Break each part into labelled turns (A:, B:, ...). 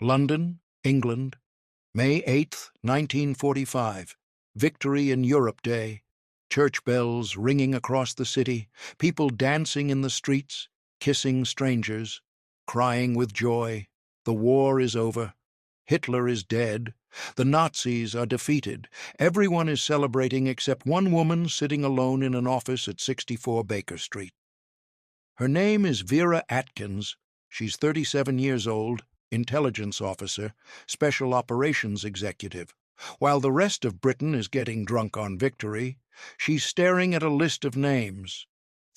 A: London, England, May 8th, 1945. Victory in Europe Day. Church bells ringing across the city, people dancing in the streets, kissing strangers, crying with joy. The war is over. Hitler is dead. The Nazis are defeated. Everyone is celebrating except one woman sitting alone in an office at 64 Baker Street. Her name is Vera Atkins. She's 37 years old, intelligence officer, special operations executive. While the rest of Britain is getting drunk on victory, she's staring at a list of names.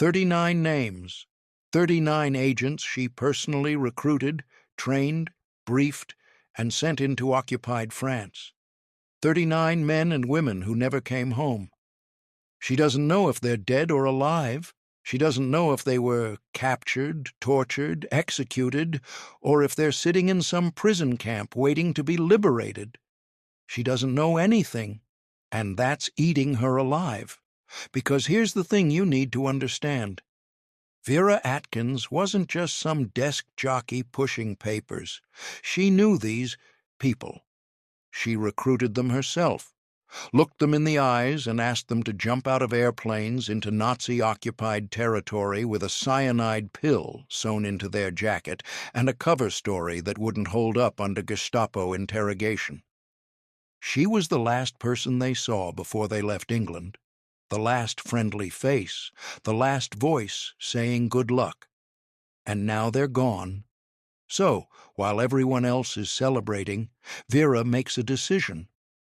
A: 39 names. 39 agents she personally recruited, trained, briefed, and sent into occupied France. 39 men and women who never came home. She doesn't know if they're dead or alive. She doesn't know if they were captured, tortured, executed, or if they're sitting in some prison camp waiting to be liberated. She doesn't know anything, and that's eating her alive. Because here's the thing you need to understand. Vera Atkins wasn't just some desk jockey pushing papers. She knew these people. She recruited them herself, looked them in the eyes and asked them to jump out of airplanes into Nazi-occupied territory with a cyanide pill sewn into their jacket and a cover story that wouldn't hold up under Gestapo interrogation. She was the last person they saw before they left England. The last friendly face, the last voice saying good luck. And now they're gone. So, while everyone else is celebrating, Vera makes a decision.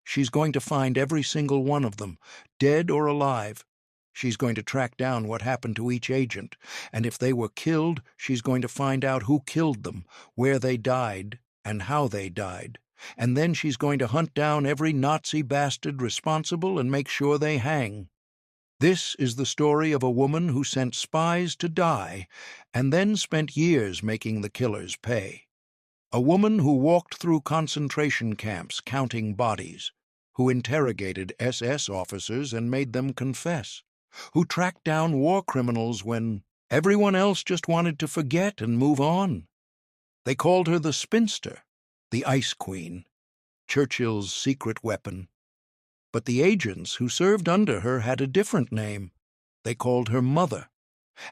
A: She's going to find every single one of them, dead or alive. She's going to track down what happened to each agent, and if they were killed, she's going to find out who killed them, where they died, and how they died. And then she's going to hunt down every Nazi bastard responsible and make sure they hang. This is the story of a woman who sent spies to die and then spent years making the killers pay. A woman who walked through concentration camps counting bodies, who interrogated SS officers and made them confess, who tracked down war criminals when everyone else just wanted to forget and move on. They called her the spinster, the ice queen, Churchill's secret weapon. But the agents who served under her had a different name. They called her Mother.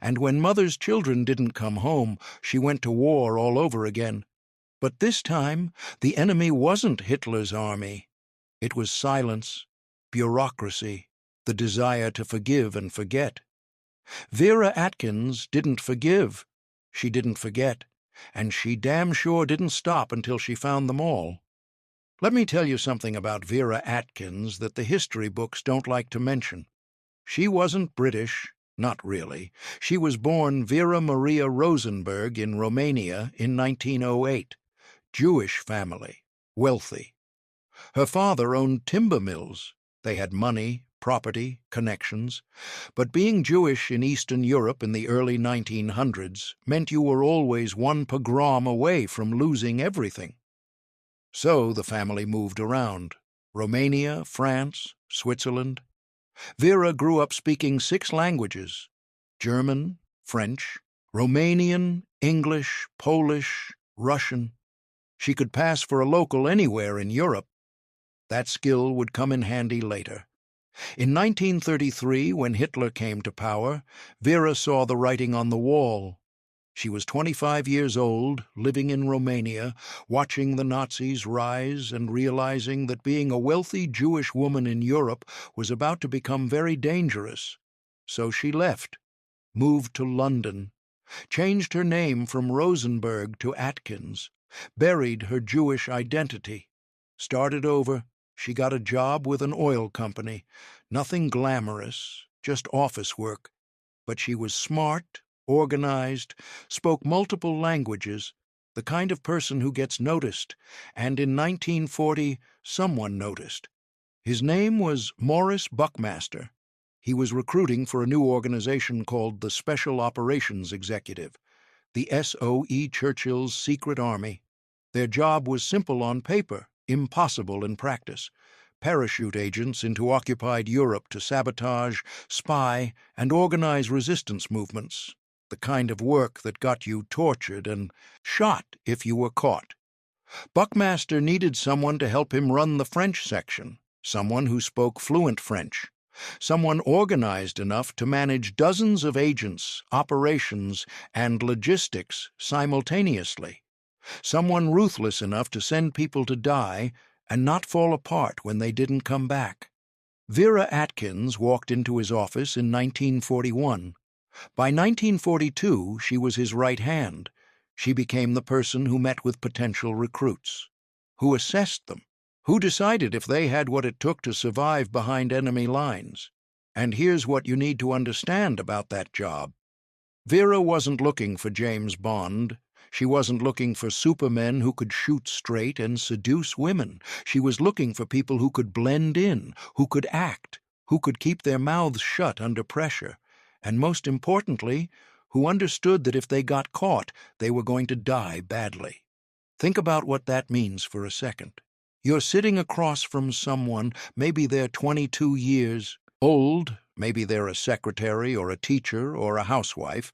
A: And when Mother's children didn't come home, she went to war all over again. But this time, the enemy wasn't Hitler's army. It was silence, bureaucracy, the desire to forgive and forget. Vera Atkins didn't forgive. She didn't forget. And she damn sure didn't stop until she found them all. Let me tell you something about Vera Atkins that the history books don't like to mention. She wasn't British, not really. She was born Vera Maria Rosenberg in Romania in 1908. Jewish family, wealthy. Her father owned timber mills. They had money, property, connections. But being Jewish in Eastern Europe in the early 1900s meant you were always one pogrom away from losing everything. So the family moved around. Romania, France, Switzerland. Vera grew up speaking 6 languages: German, French, Romanian, English, Polish, Russian. She could pass for a local anywhere in Europe. That skill would come in handy later. In 1933, when Hitler came to power, Vera saw the writing on the wall. She was 25 years old, living in Romania, watching the Nazis rise and realizing that being a wealthy Jewish woman in Europe was about to become very dangerous. So she left, moved to London, changed her name from Rosenberg to Atkins, buried her Jewish identity, started over. She got a job with an oil company. Nothing glamorous, just office work. But she was smart, organized, spoke multiple languages, the kind of person who gets noticed, and in 1940 someone noticed. His name was Morris Buckmaster. He was recruiting for a new organization called the Special Operations Executive, the S.O.E. Churchill's secret army. Their job was simple on paper, impossible in practice. Parachute agents into occupied Europe to sabotage, spy, and organize resistance movements, the kind of work that got you tortured and shot if you were caught. Buckmaster needed someone to help him run the French section, someone who spoke fluent French, someone organized enough to manage dozens of agents, operations, and logistics simultaneously, someone ruthless enough to send people to die and not fall apart when they didn't come back. Vera Atkins walked into his office in 1941. By 1942, she was his right hand. She became the person who met with potential recruits, who assessed them, who decided if they had what it took to survive behind enemy lines. And here's what you need to understand about that job. Vera wasn't looking for James Bond. She wasn't looking for supermen who could shoot straight and seduce women. She was looking for people who could blend in, who could act, who could keep their mouths shut under pressure, and most importantly, who understood that if they got caught, they were going to die badly. Think about what that means for a second. You're sitting across from someone, maybe they're 22 years old, maybe they're a secretary or a teacher or a housewife,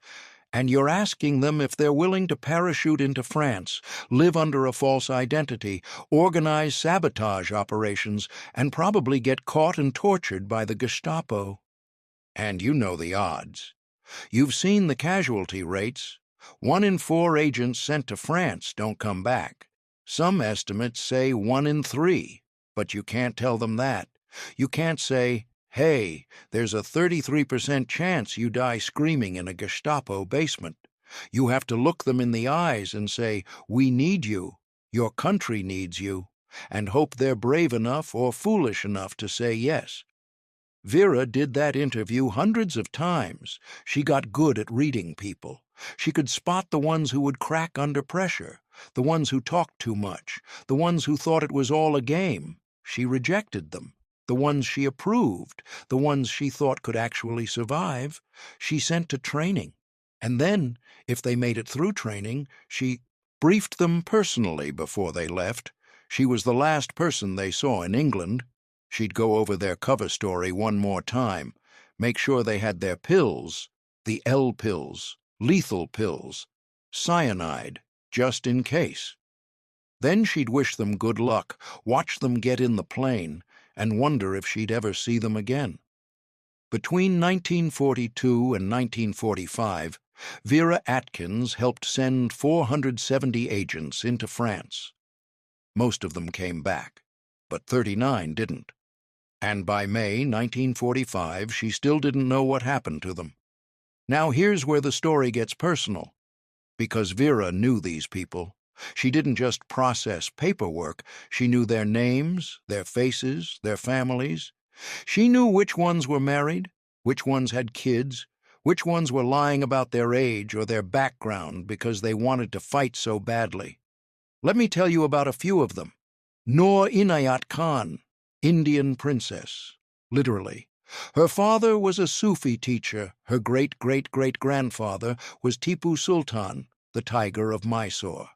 A: and you're asking them if they're willing to parachute into France, live under a false identity, organize sabotage operations, and probably get caught and tortured by the Gestapo. And you know the odds. You've seen the casualty rates. 1 in 4 agents sent to France don't come back. Some estimates say 1 in 3, but you can't tell them that. You can't say, hey, there's a 33% chance you die screaming in a Gestapo basement. You have to look them in the eyes and say, we need you, your country needs you, and hope they're brave enough or foolish enough to say yes. Vera did that interview hundreds of times. She got good at reading people. She could spot the ones who would crack under pressure, the ones who talked too much, the ones who thought it was all a game. She rejected them. The ones she approved, the ones she thought could actually survive, she sent to training. And then, if they made it through training, she briefed them personally before they left. She was the last person they saw in England. She'd go over their cover story one more time, make sure they had their pills, the L pills, lethal pills, cyanide, just in case. Then she'd wish them good luck, watch them get in the plane, and wonder if she'd ever see them again. Between 1942 and 1945, Vera Atkins helped send 470 agents into France. Most of them came back, but 39 didn't. And by May 1945, she still didn't know what happened to them. Now here's where the story gets personal. Because Vera knew these people. She didn't just process paperwork, she knew their names, their faces, their families. She knew which ones were married, which ones had kids, which ones were lying about their age or their background because they wanted to fight so badly. Let me tell you about a few of them. Noor Inayat Khan, Indian princess, literally. Her father was a Sufi teacher. Her great-great-great-grandfather was Tipu Sultan, the Tiger of Mysore.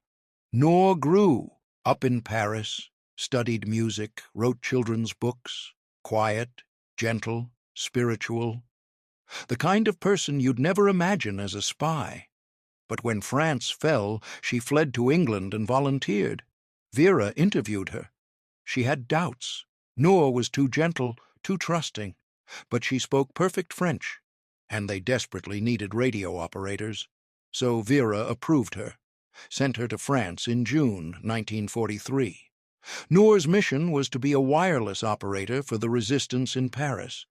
A: Noor grew up in Paris, studied music, wrote children's books, quiet, gentle, spiritual. The kind of person you'd never imagine as a spy. But when France fell, she fled to England and volunteered. Vera interviewed her. She had doubts. Noor was too gentle, too trusting. But she spoke perfect French, and they desperately needed radio operators. So Vera approved her, sent her to France in June 1943. Noor's mission was to be a wireless operator for the resistance in Paris.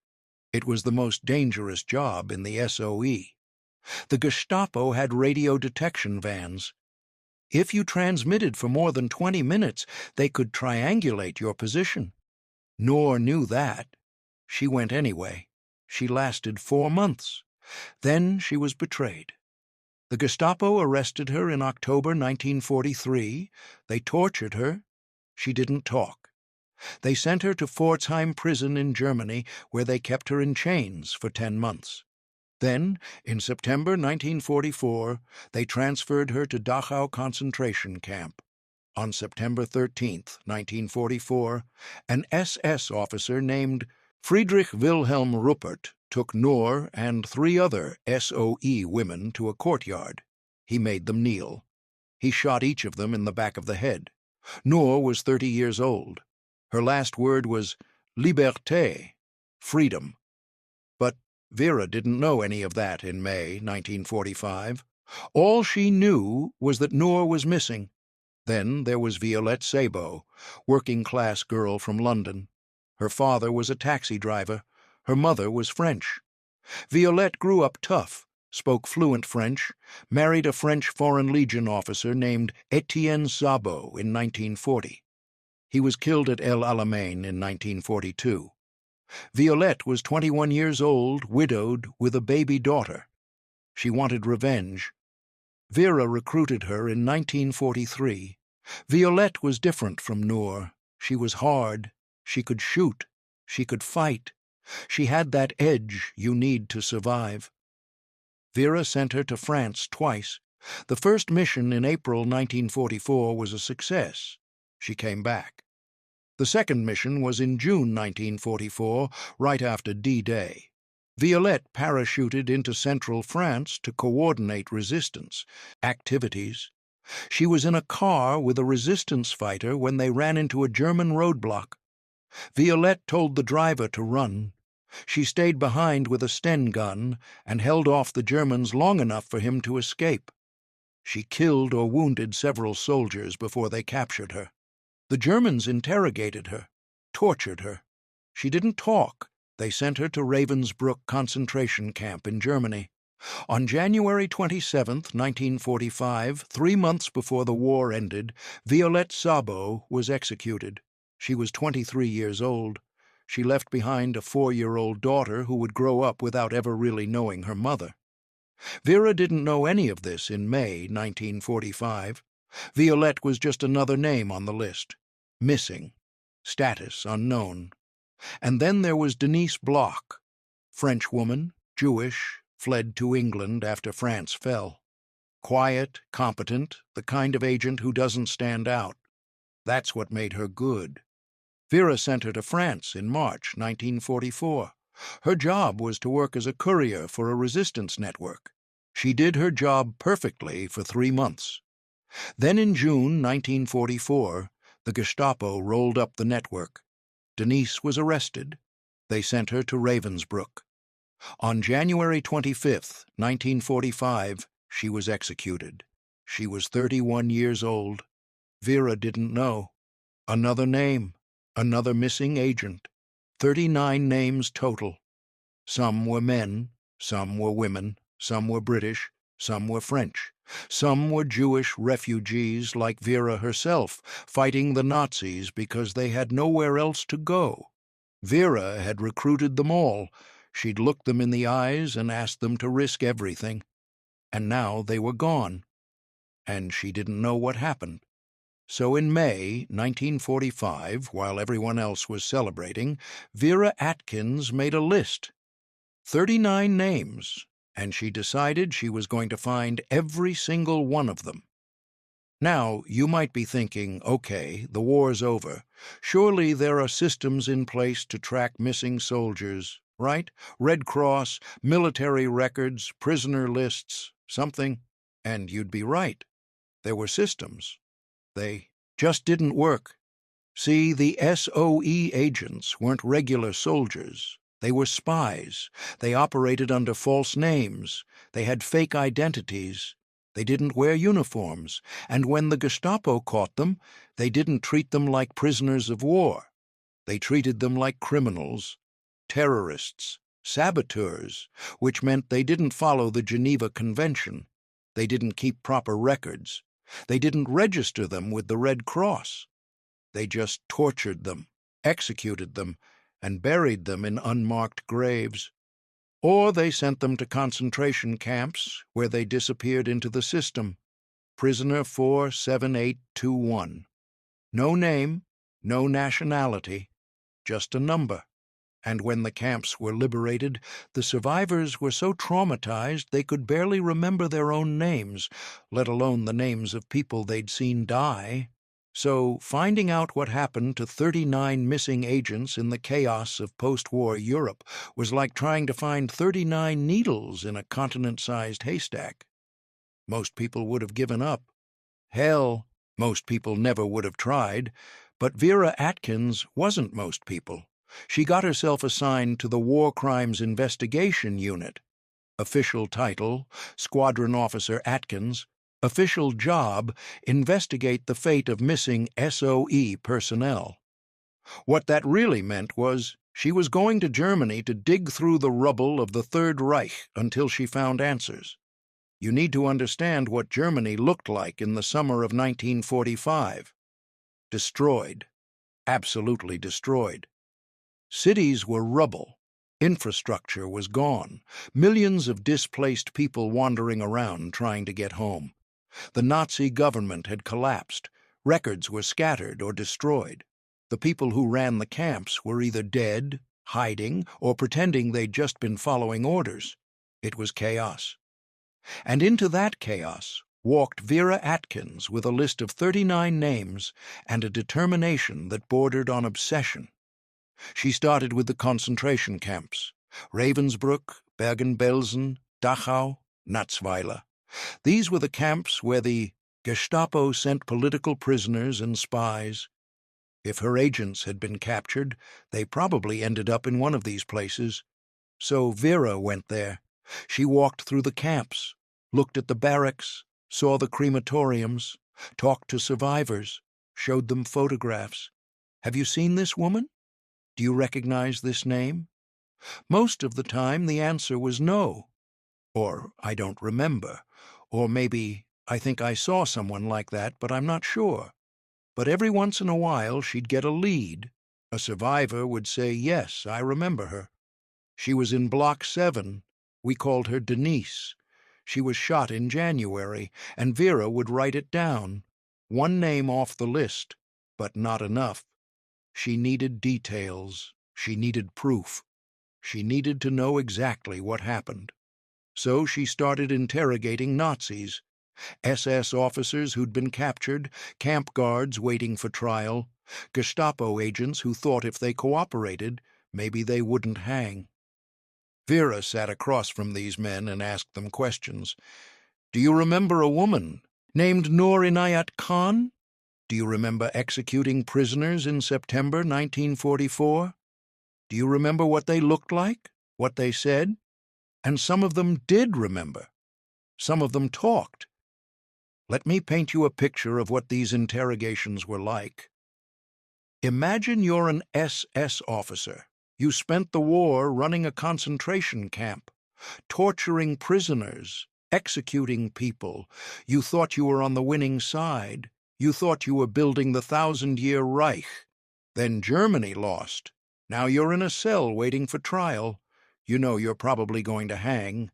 A: It was the most dangerous job in the SOE. The Gestapo had radio detection vans. If you transmitted for more than 20 minutes, they could triangulate your position. Noor knew that. She went anyway. She lasted 4 months. Then she was betrayed. The Gestapo arrested her in October 1943. They tortured her. She didn't talk. They sent her to Pforzheim prison in Germany, where they kept her in chains for 10 months. Then, in September 1944, they transferred her to Dachau concentration camp. On September 13, 1944, an SS officer named Friedrich Wilhelm Ruppert took Noor and 3 other SOE women to a courtyard. He made them kneel. He shot each of them in the back of the head. Noor was 30 years old. Her last word was liberté, freedom. But Vera didn't know any of that in May 1945. All she knew was that Noor was missing. Then there was Violette Szabo, working-class girl from London. Her father was a taxi driver. Her mother was French. Violette grew up tough, spoke fluent French, married a French Foreign Legion officer named Etienne Szabo in 1940. He was killed at El Alamein in 1942. Violette was 21 years old, widowed, with a baby daughter. She wanted revenge. Vera recruited her in 1943. Violette was different from Noor. She was hard. She could shoot. She could fight. She had that edge you need to survive. Vera sent her to France twice. The first mission in April 1944 was a success. She came back. The second mission was in June 1944, right after D-Day. Violette parachuted into central France to coordinate resistance activities. She was in a car with a resistance fighter when they ran into a German roadblock. Violette told the driver to run. She stayed behind with a Sten gun and held off the Germans long enough for him to escape. She killed or wounded several soldiers before they captured her. The Germans interrogated her, tortured her. She didn't talk. They sent her to Ravensbrück concentration camp in Germany. On January 27, 1945, 3 months before the war ended, Violette Szabo was executed. She was 23 years old. She left behind a 4-year-old daughter who would grow up without ever really knowing her mother. Vera didn't know any of this in May 1945. Violette was just another name on the list. Missing. Status unknown. And then there was Denise Bloch, French woman, Jewish, fled to England after France fell. Quiet, competent, the kind of agent who doesn't stand out. That's what made her good. Vera sent her to France in March 1944. Her job was to work as a courier for a resistance network. She did her job perfectly for 3 months. Then in June 1944, the Gestapo rolled up the network. Denise was arrested. They sent her to Ravensbrück. On January 25, 1945, she was executed. She was 31 years old. Vera didn't know. Another name, another missing agent. 39 names total. Some were men, some were women, some were British, some were French. Some were Jewish refugees like Vera herself, fighting the Nazis because they had nowhere else to go. Vera had recruited them all. She'd looked them in the eyes and asked them to risk everything. And now they were gone. And she didn't know what happened. So in May 1945, while everyone else was celebrating, Vera Atkins made a list. 39 names. And she decided she was going to find every single one of them. Now, you might be thinking, okay, the war's over. Surely there are systems in place to track missing soldiers, right? Red Cross, military records, prisoner lists, something. And you'd be right. There were systems. They just didn't work. See, the SOE agents weren't regular soldiers. They were spies. They operated under false names. They had fake identities. They didn't wear uniforms. And when the Gestapo caught them, they didn't treat them like prisoners of war. They treated them like criminals, terrorists, saboteurs, which meant they didn't follow the Geneva Convention. They didn't keep proper records. They didn't register them with the Red Cross. They just tortured them, executed them, and buried them in unmarked graves. Or they sent them to concentration camps where they disappeared into the system. Prisoner 47821. No name, no nationality, just a number. And when the camps were liberated, the survivors were so traumatized they could barely remember their own names, let alone the names of people they'd seen die. So finding out what happened to 39 missing agents in the chaos of post-war Europe was like trying to find 39 needles in a continent-sized haystack. Most people would have given up. Hell, Most people never would have tried, but Vera Atkins wasn't most people. She got herself assigned to the War Crimes Investigation Unit. Official title, Squadron Officer Atkins. Official job, investigate the fate of missing SOE personnel. What that really meant was she was going to Germany to dig through the rubble of the Third Reich until she found answers. You need to understand what Germany looked like in the summer of 1945. Destroyed. Absolutely destroyed. Cities were rubble. Infrastructure was gone. Millions of displaced people wandering around trying to get home. The Nazi government had collapsed. Records were scattered or destroyed. The people who ran the camps were either dead, hiding, or pretending they'd just been following orders. It was chaos. And into that chaos walked Vera Atkins with a list of 39 names and a determination that bordered on obsession. She started with the concentration camps: Ravensbrück, Bergen-Belsen, Dachau, Natzweiler. These were the camps where the Gestapo sent political prisoners and spies. If her agents had been captured, they probably ended up in one of these places. So Vera went there. She walked through the camps, looked at the barracks, saw the crematoriums, talked to survivors, showed them photographs. Have you seen this woman? Do you recognize this name? Most of the time the answer was no. Or, I don't remember. Or maybe, I think I saw someone like that, but I'm not sure. But every once in a while she'd get a lead. A survivor would say, yes, I remember her. She was in Block 7. We called her Denise. She was shot in January, and Vera would write it down. One name off the list, but not enough. She needed details. She needed proof. She needed to know exactly what happened. So she started interrogating Nazis, SS officers who'd been captured, camp guards waiting for trial, Gestapo agents who thought if they cooperated, maybe they wouldn't hang. Vera sat across from these men and asked them questions. Do you remember a woman named Noor Inayat Khan? Do you remember executing prisoners in September 1944? Do you remember what they looked like, what they said? And some of them did remember. Some of them talked. Let me paint you a picture of what these interrogations were like. Imagine you're an SS officer. You spent the war running a concentration camp, torturing prisoners, executing people. You thought you were on the winning side. You thought you were building the 1,000-year Reich. Then Germany lost. Now you're in a cell waiting for trial. You know you're probably going to hang.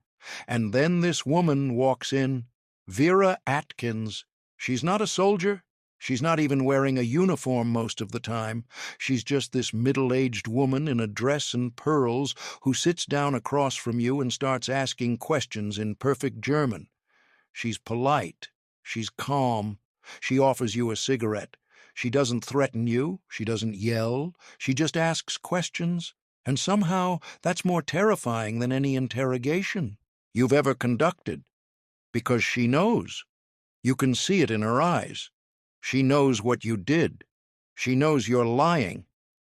A: And then this woman walks in, Vera Atkins. She's not a soldier. She's not even wearing a uniform most of the time. She's just this middle-aged woman in a dress and pearls who sits down across from you and starts asking questions in perfect German. She's polite. She's calm. She offers you a cigarette. She doesn't threaten you. She doesn't yell. She just asks questions. And somehow that's more terrifying than any interrogation you've ever conducted. Because she knows. You can see it in her eyes. She knows what you did. She knows you're lying.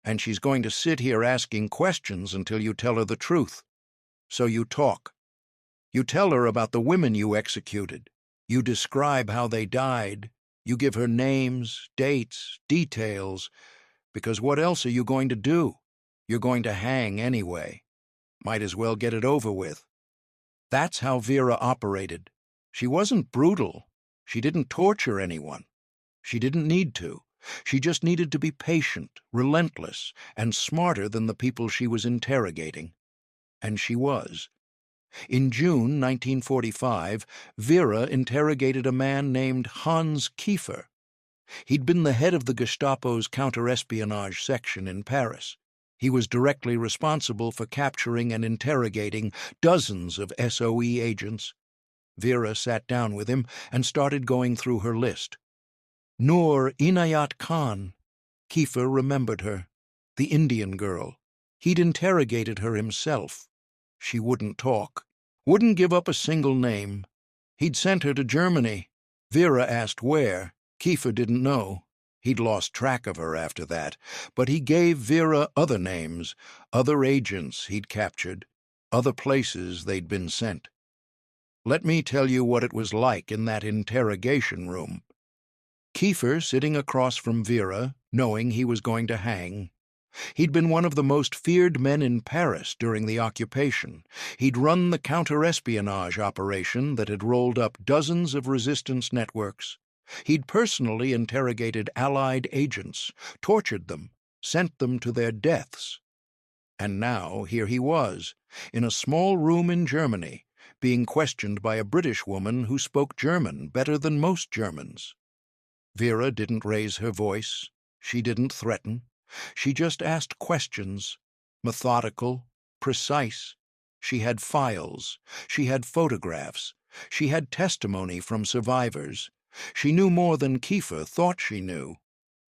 A: And she's going to sit here asking questions until you tell her the truth. So you talk. You tell her about the women you executed. You describe how they died. You give her names, dates, details. Because what else are you going to do? You're going to hang anyway. Might as well get it over with. That's how Vera operated. She wasn't brutal. She didn't torture anyone. She didn't need to. She just needed to be patient, relentless, and smarter than the people she was interrogating. And she was. In June 1945, Vera interrogated a man named Hans Kieffer. He'd been the head of the Gestapo's counter-espionage section in Paris. He was directly responsible for capturing and interrogating dozens of SOE agents. Vera sat down with him and started going through her list. Noor Inayat Khan. Kieffer remembered her. The Indian girl. He'd interrogated her himself. She wouldn't talk. Wouldn't give up a single name. He'd sent her to Germany. Vera asked where. Kieffer didn't know. He'd lost track of her after that, but he gave Vera other names, other agents he'd captured, other places they'd been sent. Let me tell you what it was like in that interrogation room. Kieffer sitting across from Vera, knowing he was going to hang. He'd been one of the most feared men in Paris during the occupation. He'd run the counter-espionage operation that had rolled up dozens of resistance networks. He'd personally interrogated Allied agents, tortured them, sent them to their deaths. And now here he was, in a small room in Germany, being questioned by a British woman who spoke German better than most Germans. Vera didn't raise her voice. She didn't threaten. She just asked questions, methodical, precise. She had files. She had photographs. She had testimony from survivors. She knew more than Kieffer thought she knew.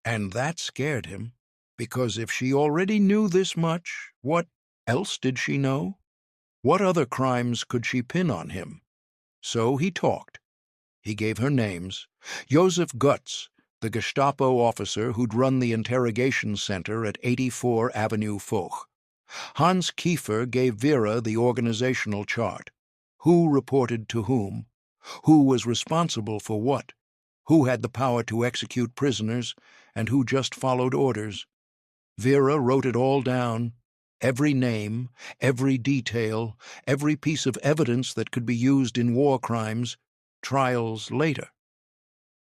A: And that scared him, because if she already knew this much, what else did she know? What other crimes could she pin on him? So he talked. He gave her names. Joseph Gutz, the Gestapo officer who'd run the interrogation center at 84 Avenue Foch. Hans Kieffer gave Vera the organizational chart. Who reported to whom? Who was responsible for what? Who had the power to execute prisoners, and who just followed orders? Vera wrote it all down. Every name, every detail, every piece of evidence that could be used in war crimes, trials later.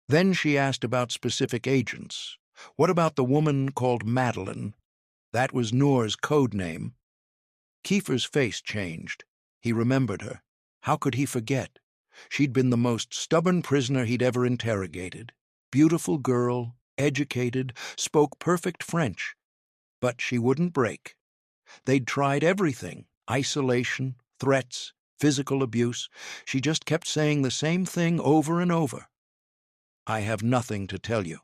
A: Then she asked about specific agents. What about the woman called Madeline? That was Noor's code name. Kieffer's face changed. He remembered her. How could he forget? She'd been the most stubborn prisoner he'd ever interrogated. Beautiful girl, educated, spoke perfect French. But she wouldn't break. They'd tried everything, isolation, threats, physical abuse. She just kept saying the same thing over and over. I have nothing to tell you.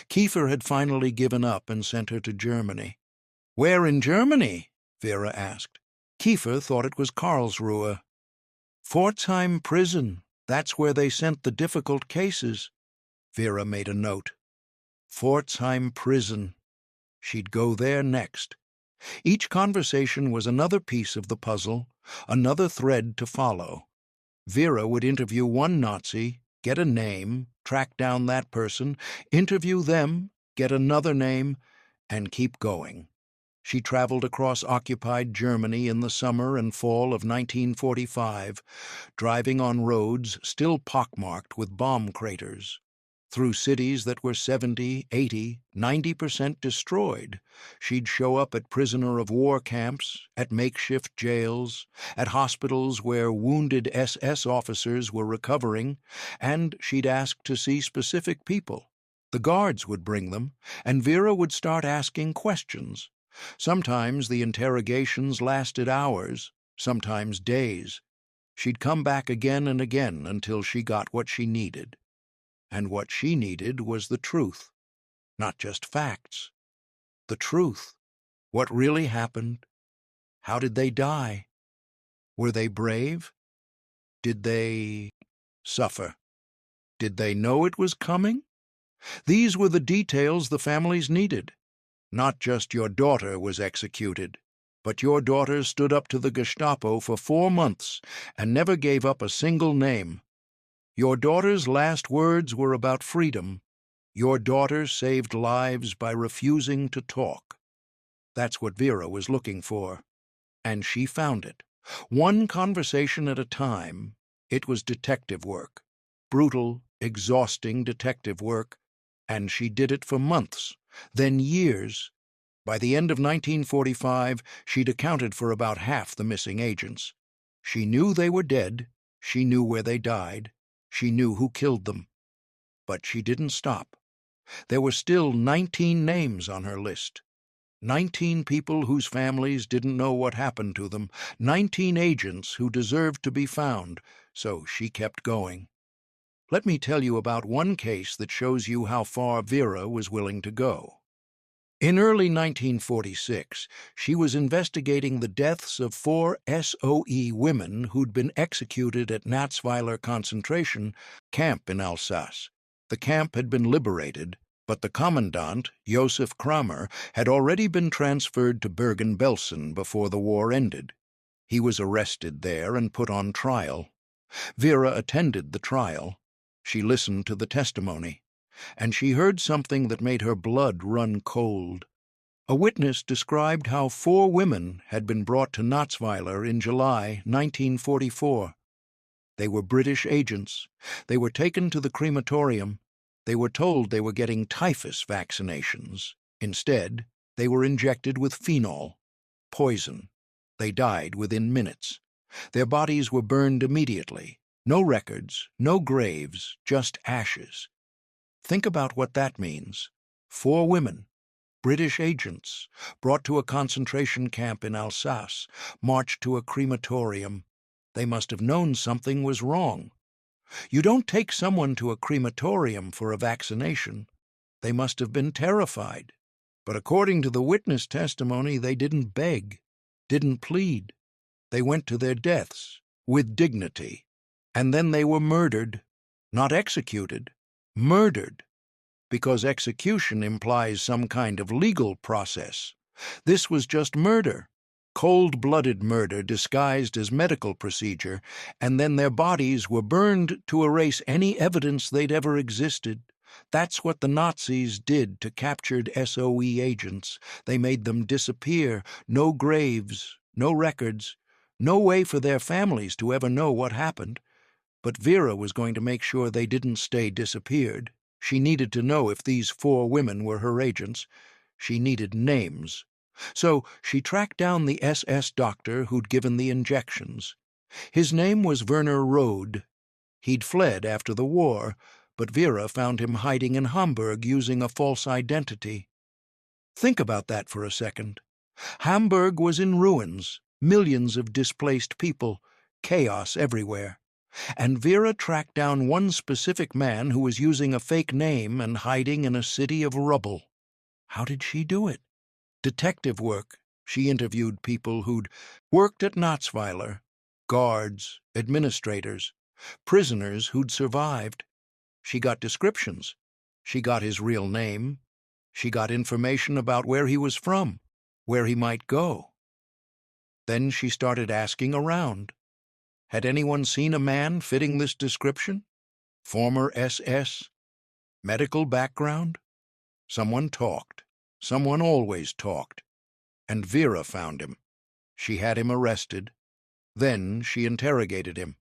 A: Kieffer had finally given up and sent her to Germany. Where in Germany? Vera asked. Kieffer thought it was Karlsruhe. Pforzheim prison. That's where they sent the difficult cases. Vera made a note. Pforzheim prison. She'd go there next. Each conversation was another piece of the puzzle, another thread to follow. Vera would interview one Nazi, get a name, track down that person, interview them, get another name, and keep going. She traveled across occupied Germany in the summer and fall of 1945, driving on roads still pockmarked with bomb craters. Through cities that were 70, 80, 90% destroyed. She'd show up at prisoner-of-war camps, at makeshift jails, at hospitals where wounded SS officers were recovering, and she'd ask to see specific people. The guards would bring them, and Vera would start asking questions. Sometimes the interrogations lasted hours, sometimes days. She'd come back again and again until she got what she needed. And what she needed was the truth, not just facts. The truth. What really happened? How did they die? Were they brave? Did they suffer? Did they know it was coming? These were the details the families needed. Not just your daughter was executed, but your daughter stood up to the Gestapo for 4 months and never gave up a single name. Your daughter's last words were about freedom. Your daughter saved lives by refusing to talk. That's what Vera was looking for. And she found it. One conversation at a time. It was detective work. Brutal, exhausting detective work. And she did it for months, then years. By the end of 1945, she'd accounted for about half the missing agents. She knew they were dead. She knew where they died. She knew who killed them. But she didn't stop. There were still 19 names on her list. 19 people whose families didn't know what happened to them. 19 agents who deserved to be found. So she kept going. Let me tell you about one case that shows you how far Vera was willing to go. In early 1946, she was investigating the deaths of 4 SOE women who'd been executed at Natzweiler concentration camp in Alsace. The camp had been liberated, but the commandant, Josef Kramer, had already been transferred to Bergen-Belsen before the war ended. He was arrested there and put on trial. Vera attended the trial. She listened to the testimony, and she heard something that made her blood run cold. A witness described how 4 women had been brought to Natzweiler in July 1944. They were British agents. They were taken to the crematorium. They were told they were getting typhus vaccinations. Instead, they were injected with phenol, poison. They died within minutes. Their bodies were burned immediately. No records, no graves, just ashes. Think about what that means. 4 women, British agents, brought to a concentration camp in Alsace, marched to a crematorium. They must have known something was wrong. You don't take someone to a crematorium for a vaccination. They must have been terrified. But according to the witness testimony, they didn't beg, didn't plead. They went to their deaths with dignity. And then they were murdered, not executed, murdered, because execution implies some kind of legal process. This was just murder, cold-blooded murder disguised as medical procedure, and then their bodies were burned to erase any evidence they'd ever existed. That's what the Nazis did to captured SOE agents. They made them disappear, no graves, no records, no way for their families to ever know what happened. But Vera was going to make sure they didn't stay disappeared. She needed to know if these 4 women were her agents. She needed names. So she tracked down the SS doctor who'd given the injections. His name was Werner Rode. He'd fled after the war, but Vera found him hiding in Hamburg using a false identity. Think about that for a second. Hamburg was in ruins, millions of displaced people, chaos everywhere. And Vera tracked down one specific man who was using a fake name and hiding in a city of rubble. How did she do it? Detective work. She interviewed people who'd worked at Natzweiler, guards, administrators, prisoners who'd survived. She got descriptions. She got his real name. She got information about where he was from, where he might go. Then she started asking around. Had anyone seen a man fitting this description? Former SS? Medical background? Someone talked. Someone always talked. And Vera found him. She had him arrested. Then she interrogated him.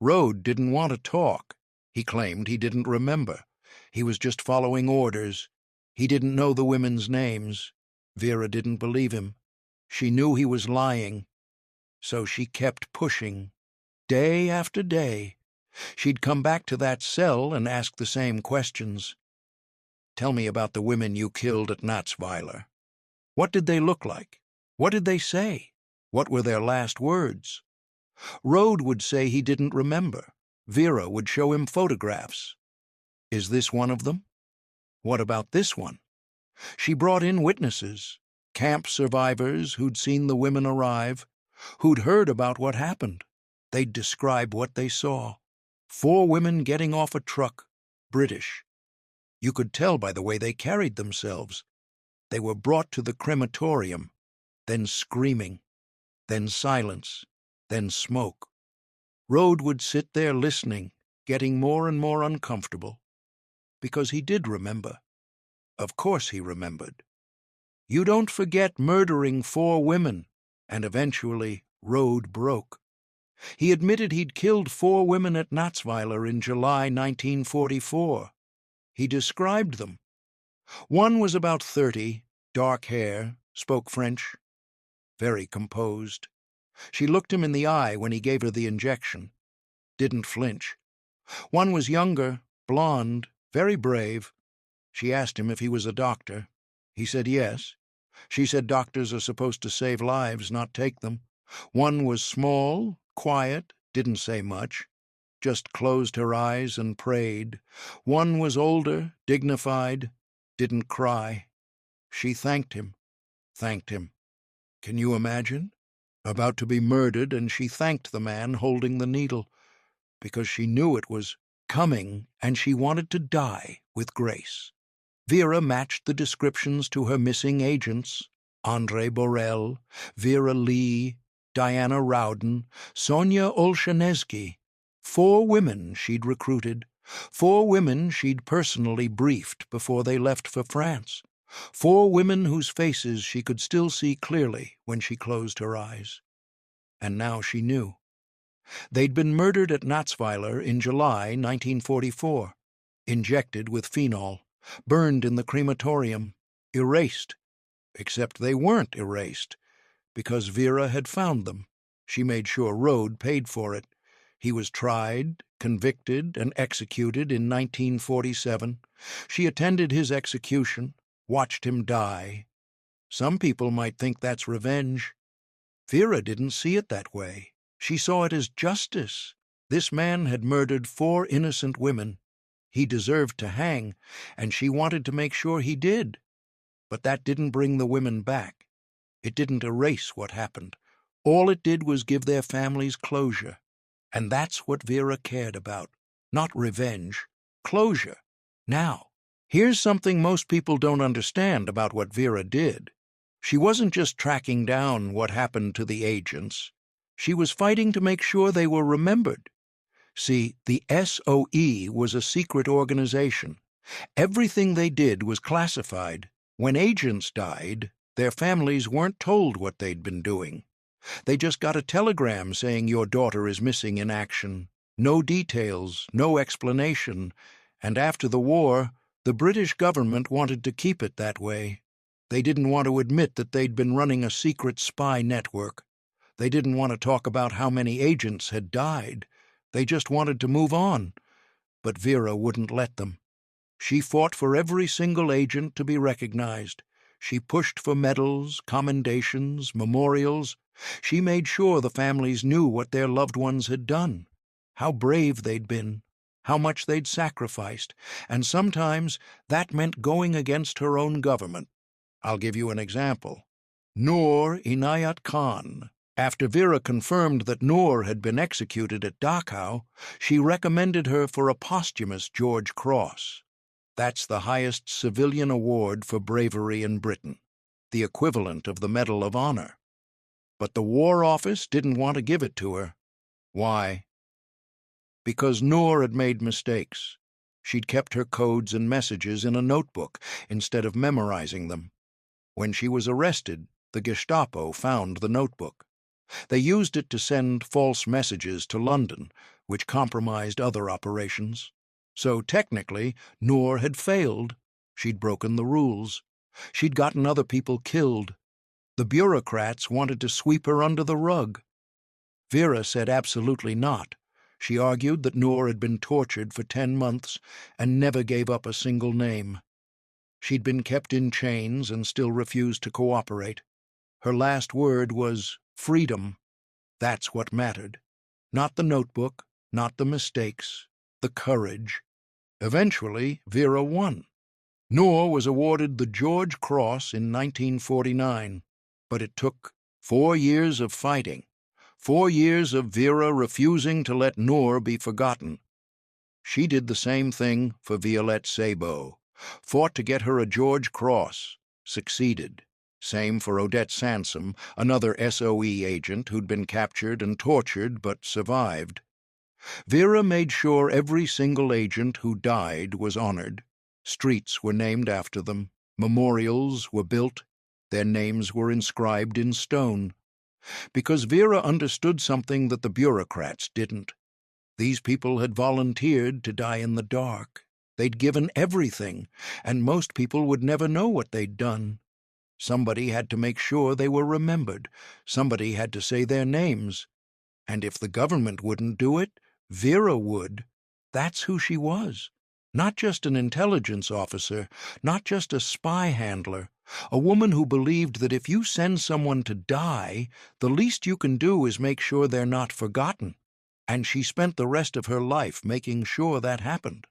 A: Rode didn't want to talk. He claimed he didn't remember. He was just following orders. He didn't know the women's names. Vera didn't believe him. She knew he was lying. So she kept pushing. Day after day, she'd come back to that cell and ask the same questions. Tell me about the women you killed at Natzweiler. What did they look like? What did they say? What were their last words? Rode would say he didn't remember. Vera would show him photographs. Is this one of them? What about this one? She brought in witnesses, camp survivors who'd seen the women arrive, who'd heard about what happened. They'd describe what they saw. 4 women getting off a truck, British. You could tell by the way they carried themselves. They were brought to the crematorium, then screaming, then silence, then smoke. Rode would sit there listening, getting more and more uncomfortable. Because he did remember. Of course he remembered. You don't forget murdering 4 women, and eventually Rode broke. He admitted he'd killed 4 women at Natzweiler in July 1944. He described them. One was about 30, dark hair, spoke French, very composed. She looked him in the eye when he gave her the injection. Didn't flinch. One was younger, blonde, very brave. She asked him if he was a doctor. He said yes. She said doctors are supposed to save lives, not take them. One was small, quiet, didn't say much, just closed her eyes and prayed. One was older, dignified, didn't cry. She thanked him. Can you imagine? About to be murdered, and she thanked the man holding the needle, because she knew it was coming, and she wanted to die with grace. Vera matched the descriptions to her missing agents: Andrei Borel, Vera Lee, Diana Rowden, Sonia Olshanesky. 4 women she'd recruited, 4 women she'd personally briefed before they left for France, 4 women whose faces she could still see clearly when she closed her eyes. And now she knew. They'd been murdered at Natzweiler in July 1944, injected with phenol, burned in the crematorium, erased. Except they weren't erased, because Vera had found them. She made sure Rode paid for it. He was tried, convicted, and executed in 1947. She attended his execution, watched him die. Some people might think that's revenge. Vera didn't see it that way. She saw it as justice. This man had murdered 4 innocent women. He deserved to hang, and she wanted to make sure he did. But that didn't bring the women back. It didn't erase what happened. All it did was give their families closure. And that's what Vera cared about. Not revenge. Closure. Now, here's something most people don't understand about what Vera did. She wasn't just tracking down what happened to the agents. She was fighting to make sure they were remembered. See, the SOE was a secret organization. Everything they did was classified. When agents died, their families weren't told what they'd been doing. They just got a telegram saying your daughter is missing in action. No details, no explanation. And after the war, the British government wanted to keep it that way. They didn't want to admit that they'd been running a secret spy network. They didn't want to talk about how many agents had died. They just wanted to move on. But Vera wouldn't let them. She fought for every single agent to be recognized. She pushed for medals, commendations, memorials. She made sure the families knew what their loved ones had done, how brave they'd been, how much they'd sacrificed, and sometimes that meant going against her own government. I'll give you an example. Noor Inayat Khan. After Vera confirmed that Noor had been executed at Dachau, she recommended her for a posthumous George Cross. That's the highest civilian award for bravery in Britain, the equivalent of the Medal of Honor. But the War Office didn't want to give it to her. Why? Because Noor had made mistakes. She'd kept her codes and messages in a notebook instead of memorizing them. When she was arrested, the Gestapo found the notebook. They used it to send false messages to London, which compromised other operations. So technically, Noor had failed. She'd broken the rules. She'd gotten other people killed. The bureaucrats wanted to sweep her under the rug. Vera said absolutely not. She argued that Noor had been tortured for 10 months and never gave up a single name. She'd been kept in chains and still refused to cooperate. Her last word was freedom. That's what mattered. Not the notebook, not the mistakes, the courage. Eventually, Vera won. Noor was awarded the George Cross in 1949, but it took 4 years of fighting, 4 years of Vera refusing to let Noor be forgotten. She did the same thing for Violette Szabo, fought to get her a George Cross, succeeded. Same for Odette Sansom, another SOE agent who'd been captured and tortured but survived. Vera made sure every single agent who died was honored. Streets were named after them. Memorials were built. Their names were inscribed in stone. Because Vera understood something that the bureaucrats didn't. These people had volunteered to die in the dark. They'd given everything, and most people would never know what they'd done. Somebody had to make sure they were remembered. Somebody had to say their names. And if the government wouldn't do it, Vera would. That's who she was. Not just an intelligence officer, not just a spy handler. A woman who believed that if you send someone to die, the least you can do is make sure they're not forgotten. And she spent the rest of her life making sure that happened.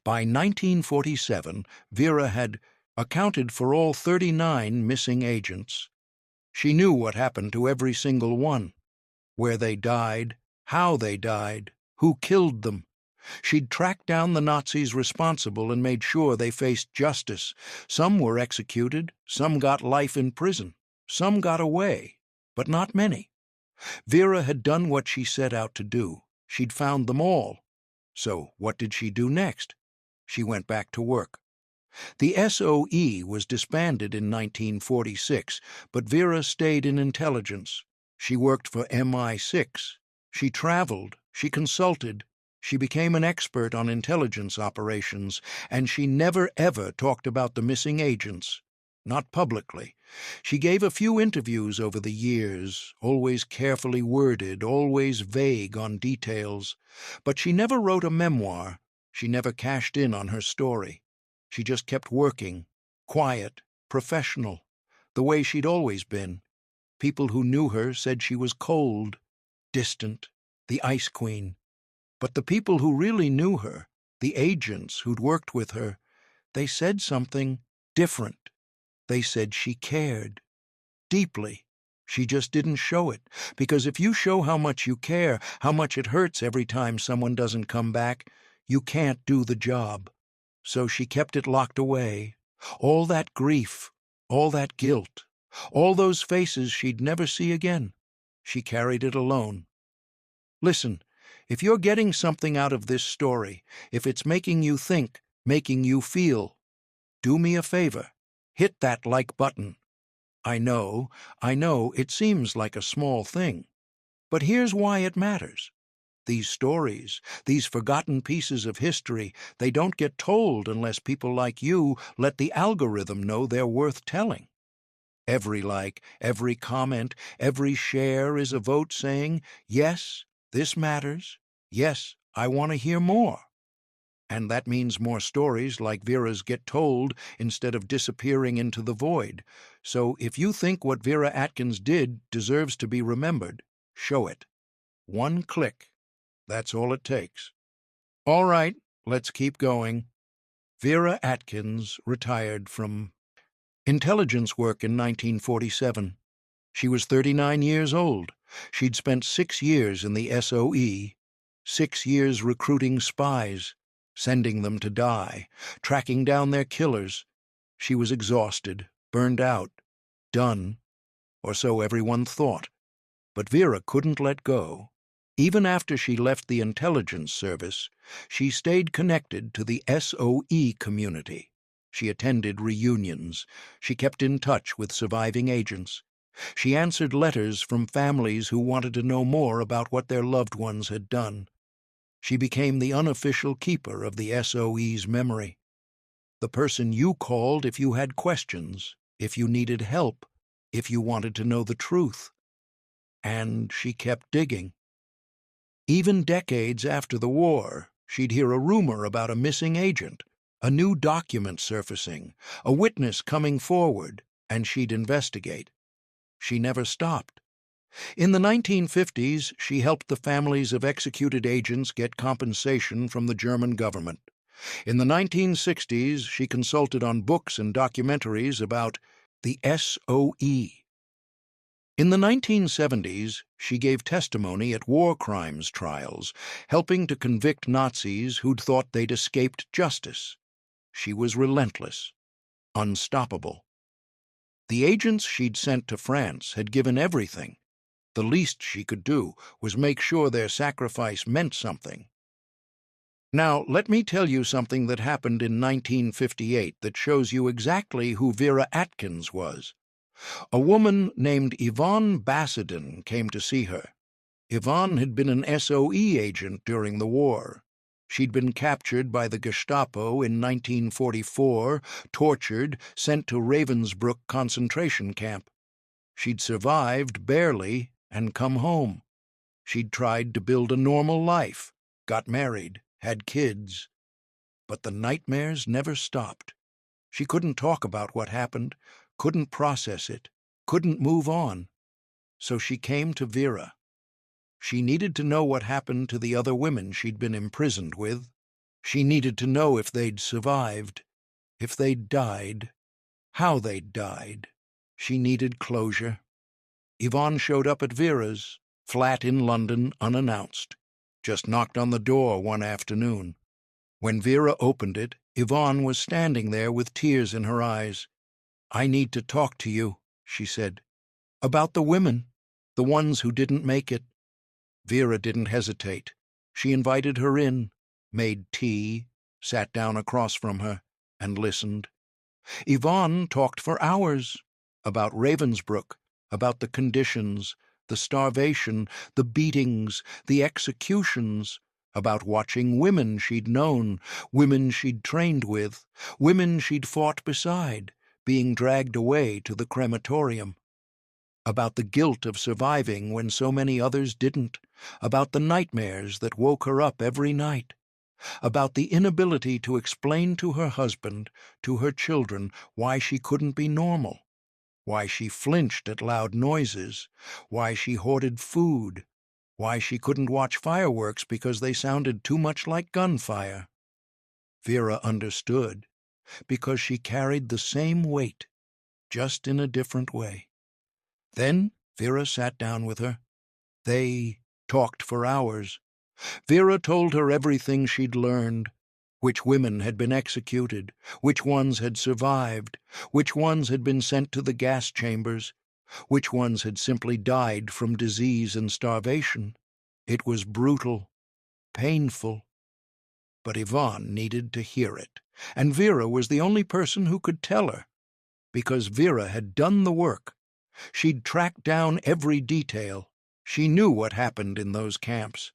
A: By 1947, Vera had accounted for all 39 missing agents. She knew what happened to every single one, where they died, how they died, who killed them. She'd tracked down the Nazis responsible and made sure they faced justice. Some were executed, some got life in prison, some got away, but not many. Vera had done what she set out to do. She'd found them all. So what did she do next? She went back to work. The SOE was disbanded in 1946, but Vera stayed in intelligence. She worked for MI6. She traveled, she consulted, she became an expert on intelligence operations, and she never ever talked about the missing agents. Not publicly. She gave a few interviews over the years, always carefully worded, always vague on details. But she never wrote a memoir. She never cashed in on her story. She just kept working, quiet, professional, the way she'd always been. People who knew her said she was cold, distant, the Ice Queen. But the people who really knew her, the agents who'd worked with her, they said something different. They said she cared. Deeply. She just didn't show it, because if you show how much you care, how much it hurts every time someone doesn't come back, you can't do the job. So she kept it locked away. All that grief, all that guilt, all those faces she'd never see again. She carried it alone. Listen, if you're getting something out of this story, if it's making you think, making you feel, do me a favor. Hit that like button. I know, it seems like a small thing. But here's why it matters. These stories, these forgotten pieces of history, they don't get told unless people like you let the algorithm know they're worth telling. Every like, every comment, every share is a vote saying, yes, this matters. Yes, I want to hear more. And that means more stories like Vera's get told instead of disappearing into the void. So if you think what Vera Atkins did deserves to be remembered, show it. One click. That's all it takes. All right, let's keep going. Vera Atkins retired from intelligence work in 1947. She was 39 years old. She'd spent 6 years in the SOE, 6 years recruiting spies, sending them to die, tracking down their killers. She was exhausted, burned out, done, or so everyone thought. But Vera couldn't let go. Even after she left the intelligence service, she stayed connected to the SOE community. She attended reunions. She kept in touch with surviving agents. She answered letters from families who wanted to know more about what their loved ones had done. She became the unofficial keeper of the SOE's memory. The person you called if you had questions, if you needed help, if you wanted to know the truth. And she kept digging. Even decades after the war, she'd hear a rumor about a missing agent, a new document surfacing, a witness coming forward, and she'd investigate. She never stopped. In the 1950s, she helped the families of executed agents get compensation from the German government. In the 1960s, she consulted on books and documentaries about the SOE. In the 1970s, she gave testimony at war crimes trials, helping to convict Nazis who'd thought they'd escaped justice. She was relentless, unstoppable. The agents she'd sent to France had given everything. The least she could do was make sure their sacrifice meant something. Now, let me tell you something that happened in 1958 that shows you exactly who Vera Atkins was. A woman named Yvonne Bassadin came to see her. Yvonne had been an SOE agent during the war. She'd been captured by the Gestapo in 1944, tortured, sent to Ravensbrück concentration camp. She'd survived barely and come home. She'd tried to build a normal life, got married, had kids. But the nightmares never stopped. She couldn't talk about what happened, couldn't process it, couldn't move on. So she came to Vera. She needed to know what happened to the other women she'd been imprisoned with. She needed to know if they'd survived, if they'd died, how they'd died. She needed closure. Yvonne showed up at Vera's, flat in London, unannounced. Just knocked on the door one afternoon. When Vera opened it, Yvonne was standing there with tears in her eyes. "I need to talk to you," she said. "About the women, the ones who didn't make it." Vera didn't hesitate. She invited her in, made tea, sat down across from her, and listened. Yvonne talked for hours about Ravensbrück, about the conditions, the starvation, the beatings, the executions, about watching women she'd known, women she'd trained with, women she'd fought beside, being dragged away to the crematorium. About the guilt of surviving when so many others didn't, about the nightmares that woke her up every night, about the inability to explain to her husband, to her children, why she couldn't be normal, why she flinched at loud noises, why she hoarded food, why she couldn't watch fireworks because they sounded too much like gunfire. Vera understood, because she carried the same weight, just in a different way. Then Vera sat down with her. They talked for hours. Vera told her everything she'd learned, which women had been executed, which ones had survived, which ones had been sent to the gas chambers, which ones had simply died from disease and starvation. It was brutal, painful. But Yvonne needed to hear it, and Vera was the only person who could tell her, because Vera had done the work. She'd tracked down every detail. She knew what happened in those camps,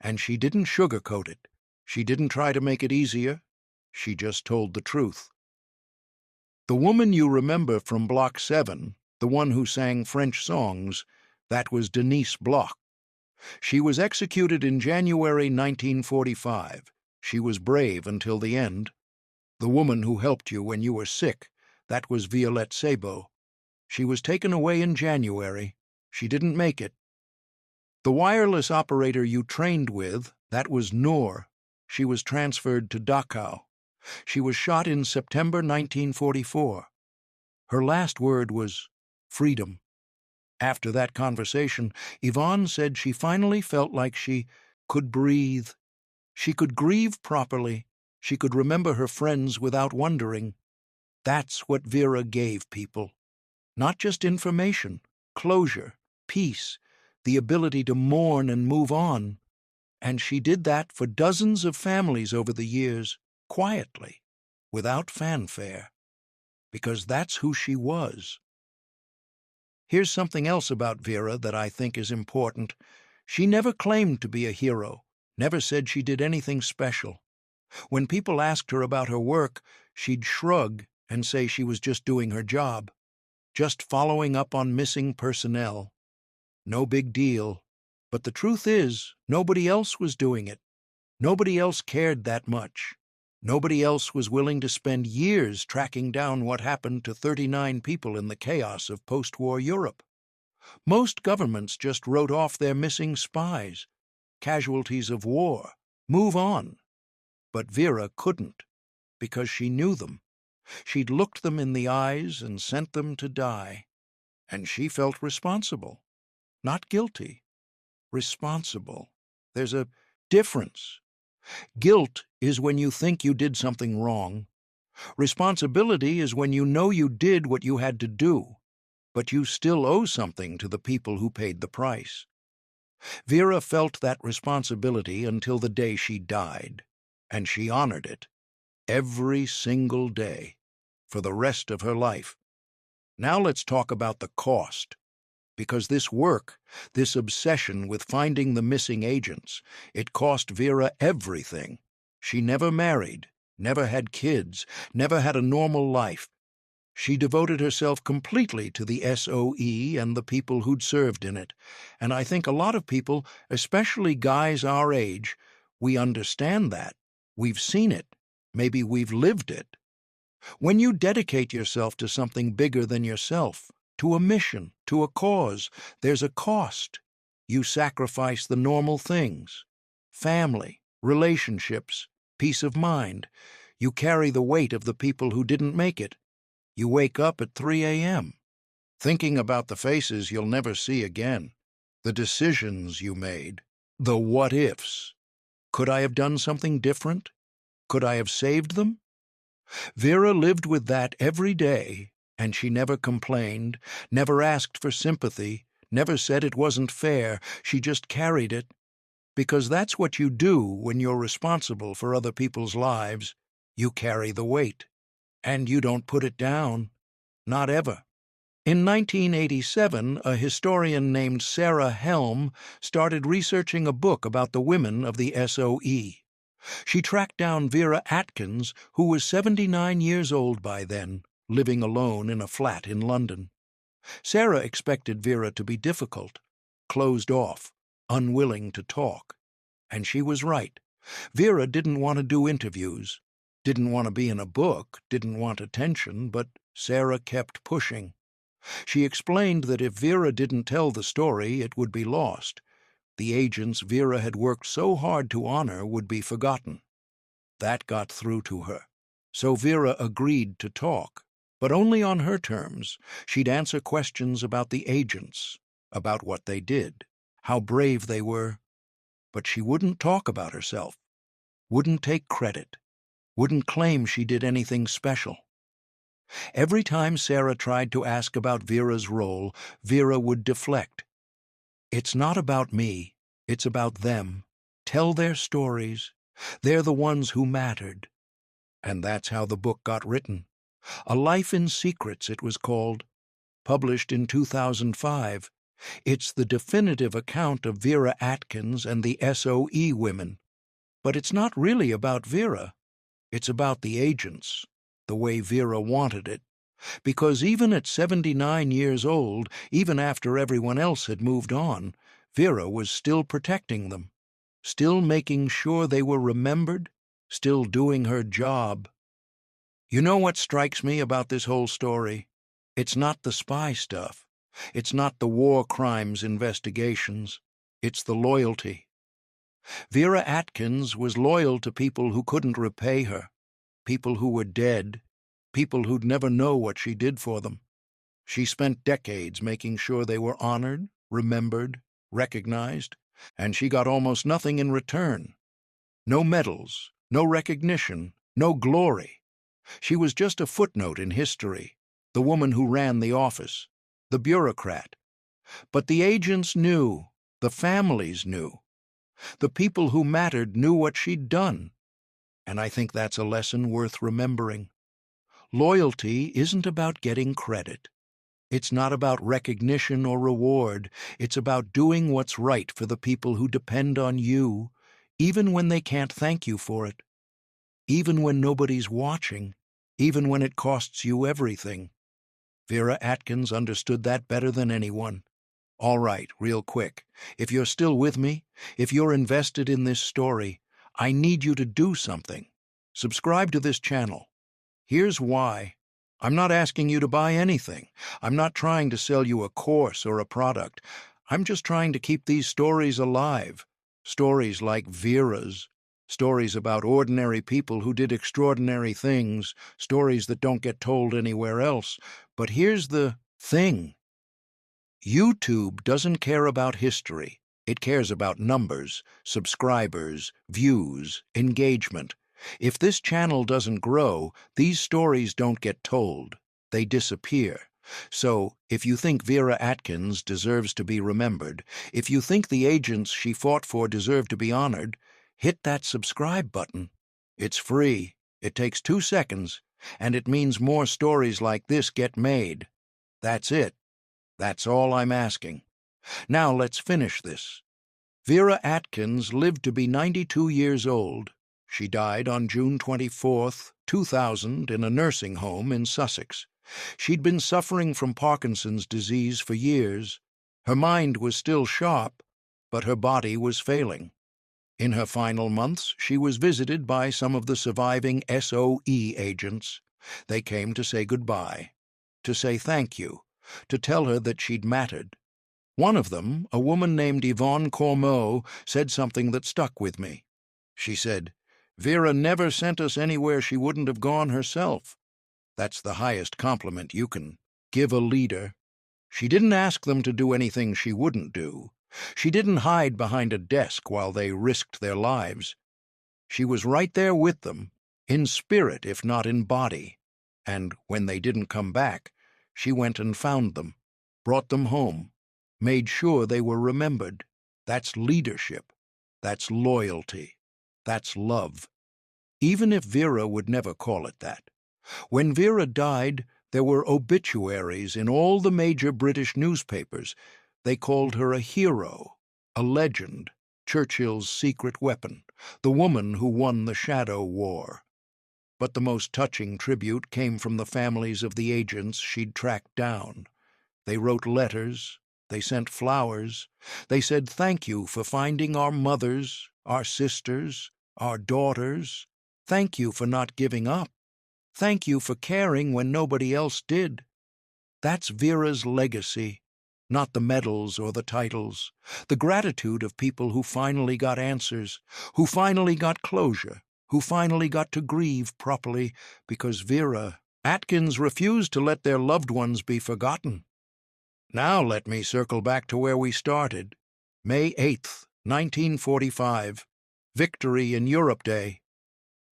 A: and she didn't sugarcoat it. She didn't try to make it easier. She just told the truth. The woman you remember from Block 7, the one who sang French songs, that was Denise Bloch. She was executed in January 1945. She was brave until the end. The woman who helped you when you were sick, that was Violette Szabo. She was taken away in January. She didn't make it. The wireless operator you trained with, that was Noor. She was transferred to Dachau. She was shot in September 1944. Her last word was freedom. After that conversation, Yvonne said she finally felt like she could breathe. She could grieve properly. She could remember her friends without wondering. That's what Vera gave people. Not just information, closure, peace, the ability to mourn and move on. And she did that for dozens of families over the years, quietly, without fanfare, because that's who she was. Here's something else about Vera that I think is important. She never claimed to be a hero, never said she did anything special. When people asked her about her work, she'd shrug and say she was just doing her job, just following up on missing personnel. No big deal. But the truth is, nobody else was doing it. Nobody else cared that much. Nobody else was willing to spend years tracking down what happened to 39 people in the chaos of post-war Europe. Most governments just wrote off their missing spies, casualties of war, move on. But Vera couldn't, because she knew them. She'd looked them in the eyes and sent them to die. And she felt responsible. Not guilty. Responsible. There's a difference. Guilt is when you think you did something wrong. Responsibility is when you know you did what you had to do, but you still owe something to the people who paid the price. Vera felt that responsibility until the day she died, and she honored it every single day for the rest of her life. Now let's talk about the cost. Because this work, this obsession with finding the missing agents, it cost Vera everything. She never married, never had kids, never had a normal life. She devoted herself completely to the SOE and the people who'd served in it. And I think a lot of people, especially guys our age, we understand that. We've seen it. Maybe we've lived it. When you dedicate yourself to something bigger than yourself, to a mission, to a cause, there's a cost. You sacrifice the normal things. Family, relationships, peace of mind. You carry the weight of the people who didn't make it. You wake up at 3 a.m., thinking about the faces you'll never see again, the decisions you made, The what-ifs. Could I have done something different? Could I have saved them? Vera lived with that every day, and she never complained, never asked for sympathy, never said it wasn't fair. She just carried it, because that's what you do when you're responsible for other people's lives. You carry the weight, and you don't put it down. Not ever. In 1987, a historian named Sarah Helm started researching a book about the women of the SOE. She tracked down Vera Atkins, who was 79 years old by then, living alone in a flat in London. Sarah expected Vera to be difficult, closed off, unwilling to talk. And she was right. Vera didn't want to do interviews, didn't want to be in a book, didn't want attention, but Sarah kept pushing. She explained that if Vera didn't tell the story, it would be lost. The agents Vera had worked so hard to honor would be forgotten. That got through to her. So Vera agreed to talk, but only on her terms. She'd answer questions about the agents, about what they did, how brave they were. But she wouldn't talk about herself, wouldn't take credit, wouldn't claim she did anything special. Every time Sarah tried to ask about Vera's role, Vera would deflect. It's not about me, it's about them. Tell their stories. They're the ones who mattered. And that's how the book got written. A Life in Secrets, it was called. Published in 2005. It's the definitive account of Vera Atkins and the SOE women. But it's not really about Vera. It's about the agents, the way Vera wanted it. Because even at 79 years old, even after everyone else had moved on, Vera was still protecting them, still making sure they were remembered, still doing her job. You know what strikes me about this whole story? It's not the spy stuff. It's not the war crimes investigations. It's the loyalty. Vera Atkins was loyal to people who couldn't repay her, people who were dead, people who'd never know what she did for them. She spent decades making sure they were honored, remembered, recognized, and she got almost nothing in return. No medals, no recognition, no glory. She was just a footnote in history, the woman who ran the office, the bureaucrat. But the agents knew, the families knew. The people who mattered knew what she'd done. And I think that's a lesson worth remembering. Loyalty isn't about getting credit. It's not about recognition or reward. It's about doing what's right for the people who depend on you, even when they can't thank you for it, even when nobody's watching, even when it costs you everything. Vera Atkins understood that better than anyone. All right, real quick. If you're still with me, if you're invested in this story, I need you to do something. Subscribe to this channel. Here's why. I'm not asking you to buy anything. I'm not trying to sell you a course or a product. I'm just trying to keep these stories alive. Stories like Vera's. Stories about ordinary people who did extraordinary things. Stories that don't get told anywhere else. But here's the thing. YouTube doesn't care about history. It cares about numbers, subscribers, views, engagement. If this channel doesn't grow, these stories don't get told. They disappear. So, if you think Vera Atkins deserves to be remembered, if you think the agents she fought for deserve to be honored, hit that subscribe button. It's free. It takes 2 seconds, and it means more stories like this get made. That's it. That's all I'm asking. Now let's finish this. Vera Atkins lived to be 92 years old. She died on June 24, 2000, in a nursing home in Sussex. She'd been suffering from Parkinson's disease for years. Her mind was still sharp, but her body was failing. In her final months, she was visited by some of the surviving SOE agents. They came to say goodbye, to say thank you, to tell her that she'd mattered. One of them, a woman named Yvonne Cormeau, said something that stuck with me. She said, "Vera never sent us anywhere she wouldn't have gone herself." That's the highest compliment you can give a leader. She didn't ask them to do anything she wouldn't do. She didn't hide behind a desk while they risked their lives. She was right there with them, in spirit if not in body. And when they didn't come back, she went and found them, brought them home, made sure they were remembered. That's leadership. That's loyalty. That's love. Even if Vera would never call it that. When Vera died, there were obituaries in all the major British newspapers. They called her a hero, a legend, Churchill's secret weapon, the woman who won the Shadow War. But the most touching tribute came from the families of the agents she'd tracked down. They wrote letters, they sent flowers, they said thank you for finding our mothers, our sisters, our daughters. Thank you for not giving up. Thank you for caring when nobody else did. That's Vera's legacy, not the medals or the titles, the gratitude of people who finally got answers, who finally got closure, who finally got to grieve properly because Vera Atkins refused to let their loved ones be forgotten. Now let me circle back to where we started. May 8th, 1945, Victory in Europe Day.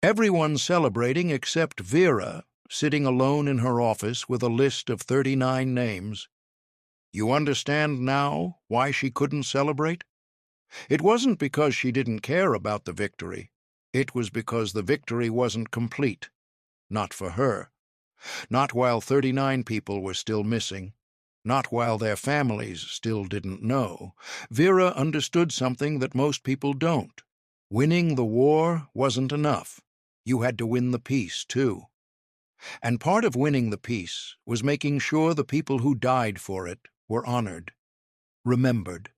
A: Everyone celebrating except Vera, sitting alone in her office with a list of 39 names. You understand now why she couldn't celebrate? It wasn't because she didn't care about the victory. It was because the victory wasn't complete. Not for her. Not while 39 people were still missing. Not while their families still didn't know. Vera understood something that most people don't. Winning the war wasn't enough. You had to win the peace, too. And part of winning the peace was making sure the people who died for it were honored, remembered,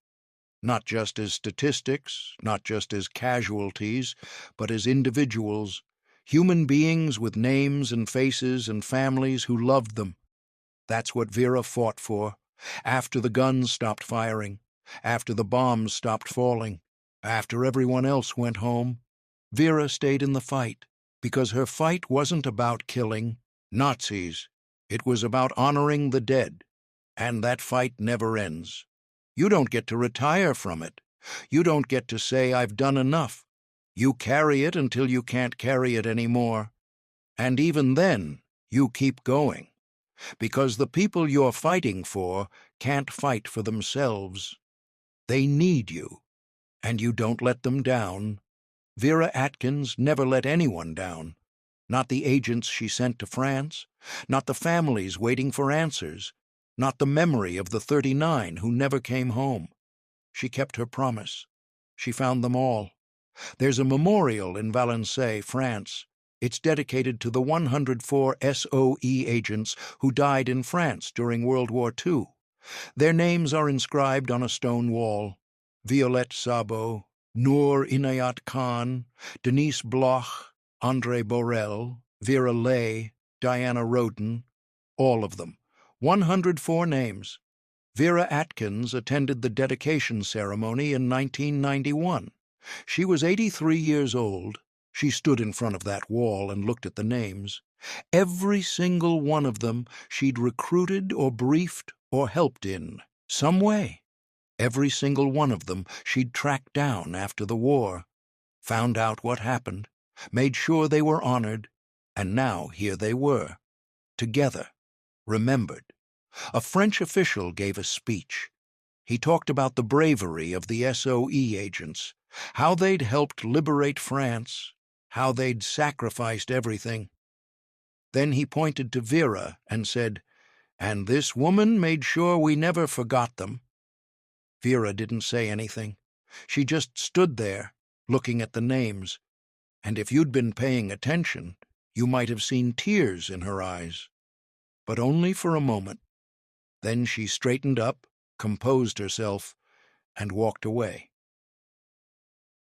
A: not just as statistics, not just as casualties, but as individuals, human beings with names and faces and families who loved them. That's what Vera fought for, after the guns stopped firing, after the bombs stopped falling, after everyone else went home. Vera stayed in the fight, because her fight wasn't about killing Nazis. It was about honoring the dead, and that fight never ends. You don't get to retire from it. You don't get to say, I've done enough. You carry it until you can't carry it anymore. And even then, you keep going. Because the people you're fighting for can't fight for themselves. They need you, and you don't let them down. Vera Atkins never let anyone down. Not the agents she sent to France, not the families waiting for answers, not the memory of the 39 who never came home. She kept her promise. She found them all. There's a memorial in Valençay, France. It's dedicated to the 104 SOE agents who died in France during World War II. Their names are inscribed on a stone wall. Violette Szabo, Noor Inayat Khan, Denise Bloch, André Borel, Vera Lay, Diana Roden, all of them. 104 names. Vera Atkins attended the dedication ceremony in 1991. She was 83 years old. She stood in front of that wall and looked at the names. Every single one of them she'd recruited or briefed or helped in some way. Every single one of them she'd tracked down after the war, found out what happened, made sure they were honored, and now here they were, together, remembered. A French official gave a speech. He talked about the bravery of the SOE agents, how they'd helped liberate France, how they'd sacrificed everything. Then he pointed to Vera and said, "And this woman made sure we never forgot them." Vera didn't say anything. She just stood there, looking at the names. And if you'd been paying attention, you might have seen tears in her eyes. But only for a moment. Then she straightened up, composed herself, and walked away.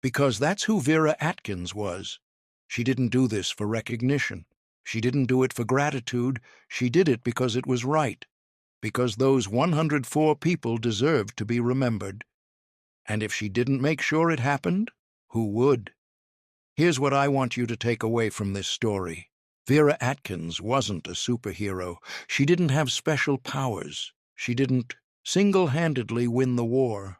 A: Because that's who Vera Atkins was. She didn't do this for recognition. She didn't do it for gratitude. She did it because it was right. Because those 104 people deserved to be remembered. And if she didn't make sure it happened, who would? Here's what I want you to take away from this story. Vera Atkins wasn't a superhero. She didn't have special powers. She didn't single-handedly win the war.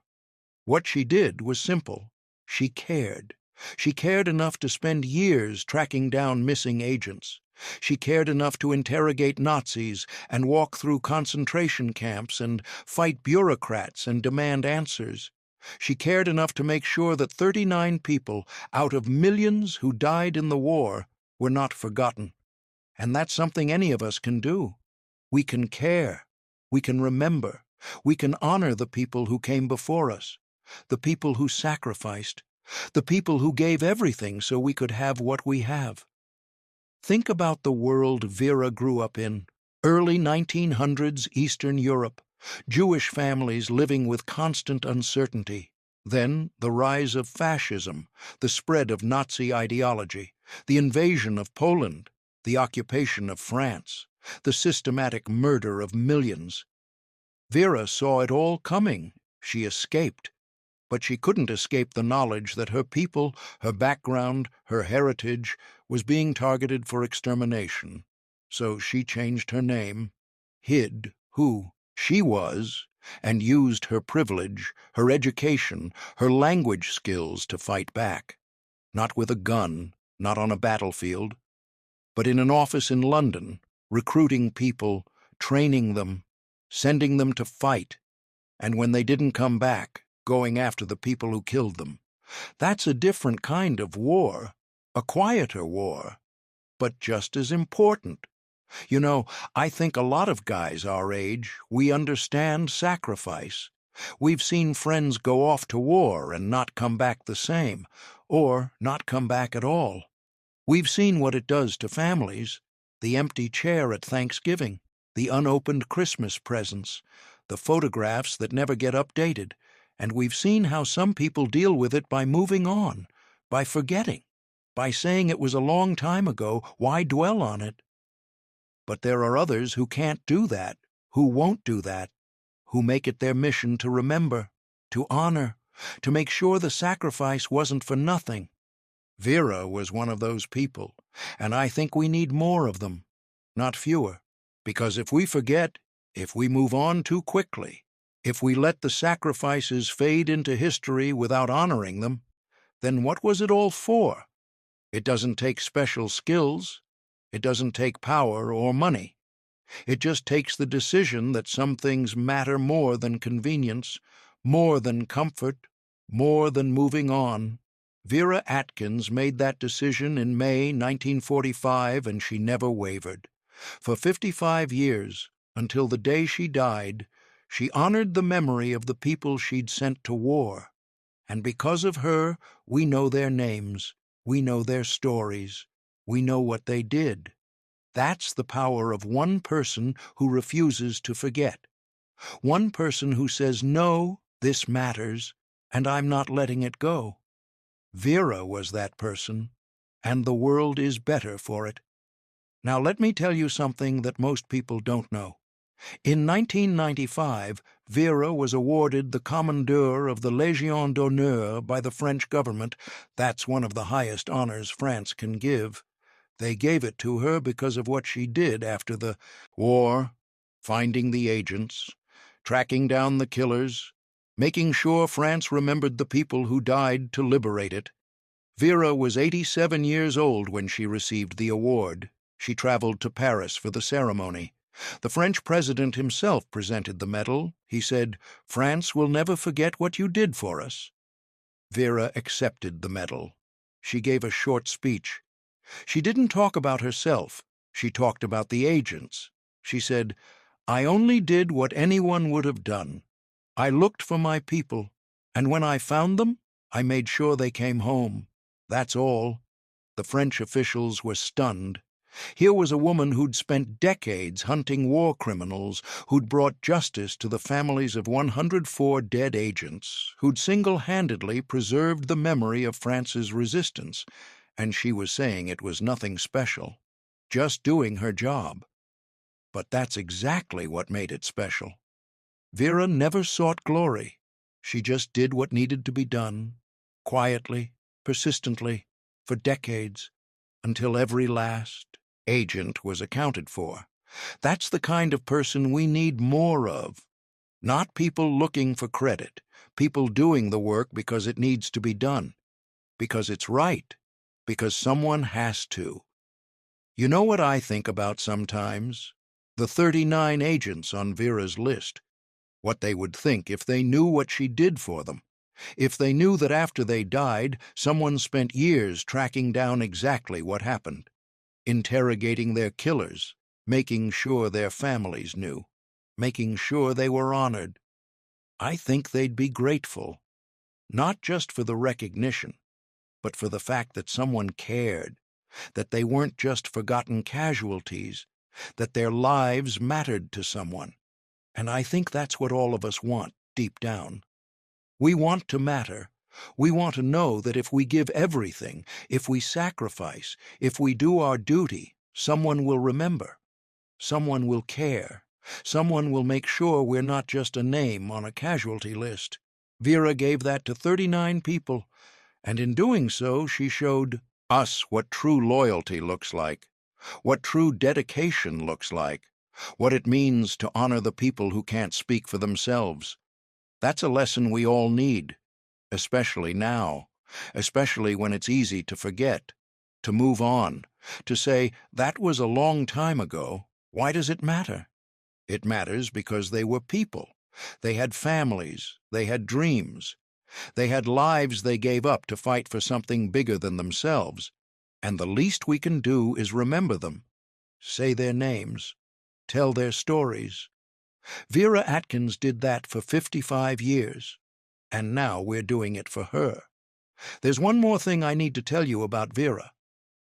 A: What she did was simple. She cared. She cared enough to spend years tracking down missing agents. She cared enough to interrogate Nazis and walk through concentration camps and fight bureaucrats and demand answers. She cared enough to make sure that 39 people out of millions who died in the war were not forgotten. And that's something any of us can do. We can care. We can remember. We can honor the people who came before us, the people who sacrificed, the people who gave everything so we could have what we have. Think about the world Vera grew up in. Early 1900s Eastern Europe, Jewish families living with constant uncertainty. Then the rise of fascism, the spread of Nazi ideology, the invasion of Poland, the occupation of France, the systematic murder of millions. Vera saw it all coming. She escaped. But she couldn't escape the knowledge that her people, her background, her heritage was being targeted for extermination. So she changed her name, hid who she was, and used her privilege, her education, her language skills to fight back. Not with a gun, not on a battlefield, but in an office in London, recruiting people, training them, sending them to fight, and when they didn't come back, going after the people who killed them. That's a different kind of war, a quieter war, but just as important. You know, I think a lot of guys our age, we understand sacrifice. We've seen friends go off to war and not come back the same, or not come back at all. We've seen what it does to families, the empty chair at Thanksgiving, the unopened Christmas presents, the photographs that never get updated, and we've seen how some people deal with it by moving on, by forgetting, by saying it was a long time ago, why dwell on it? But there are others who can't do that, who won't do that, who make it their mission to remember, to honor, to make sure the sacrifice wasn't for nothing. Vera was one of those people, and I think we need more of them, not fewer, because if we forget, if we move on too quickly, if we let the sacrifices fade into history without honoring them, then what was it all for? It doesn't take special skills. It doesn't take power or money. It just takes the decision that some things matter more than convenience, more than comfort, more than moving on. Vera Atkins made that decision in May 1945, and she never wavered. For 55 years, until the day she died, she honored the memory of the people she'd sent to war. And because of her, we know their names, we know their stories, we know what they did. That's the power of one person who refuses to forget. One person who says, no, this matters, and I'm not letting it go. Vera was that person, and the world is better for it. Now let me tell you something that most people don't know. In 1995, Vera was awarded the Commandeur of the Légion d'honneur by the French government. That's one of the highest honors France can give. They gave it to her because of what she did after the war, finding the agents, tracking down the killers, making sure France remembered the people who died to liberate it. Vera was 87 years old when she received the award. She traveled to Paris for the ceremony. The French president himself presented the medal. He said, "France will never forget what you did for us." Vera accepted the medal. She gave a short speech. She didn't talk about herself. She talked about the agents. She said, "I only did what anyone would have done. I looked for my people, and when I found them, I made sure they came home. That's all." The French officials were stunned. Here was a woman who'd spent decades hunting war criminals, who'd brought justice to the families of 104 dead agents, who'd single-handedly preserved the memory of France's resistance, and she was saying it was nothing special, just doing her job. But that's exactly what made it special. Vera never sought glory. She just did what needed to be done, quietly, persistently, for decades, until every last agent was accounted for. That's the kind of person we need more of. Not people looking for credit, People doing the work because it needs to be done, because it's right, because someone has to. You know what I think about sometimes? The 39 agents on Vera's list. What they would think if they knew what she did for them. If they knew that after they died, someone spent years tracking down exactly what happened, interrogating their killers, making sure their families knew, making sure they were honored. I think they'd be grateful, not just for the recognition, but for the fact that someone cared, that they weren't just forgotten casualties, that their lives mattered to someone. And I think that's what all of us want, deep down. We want to matter. We want to know that if we give everything, if we sacrifice, if we do our duty, someone will remember. Someone will care. Someone will make sure we're not just a name on a casualty list. Vera gave that to 39 people, and in doing so, she showed us what true loyalty looks like, what true dedication looks like, what it means to honor the people who can't speak for themselves. That's a lesson we all need, especially now, especially when it's easy to forget, to move on, to say, that was a long time ago. Why does it matter? It matters because they were people. They had families. They had dreams. They had lives they gave up to fight for something bigger than themselves. And the least we can do is remember them, say their names, tell their stories. Vera Atkins did that for 55 years, and now we're doing it for her. There's one more thing I need to tell you about Vera,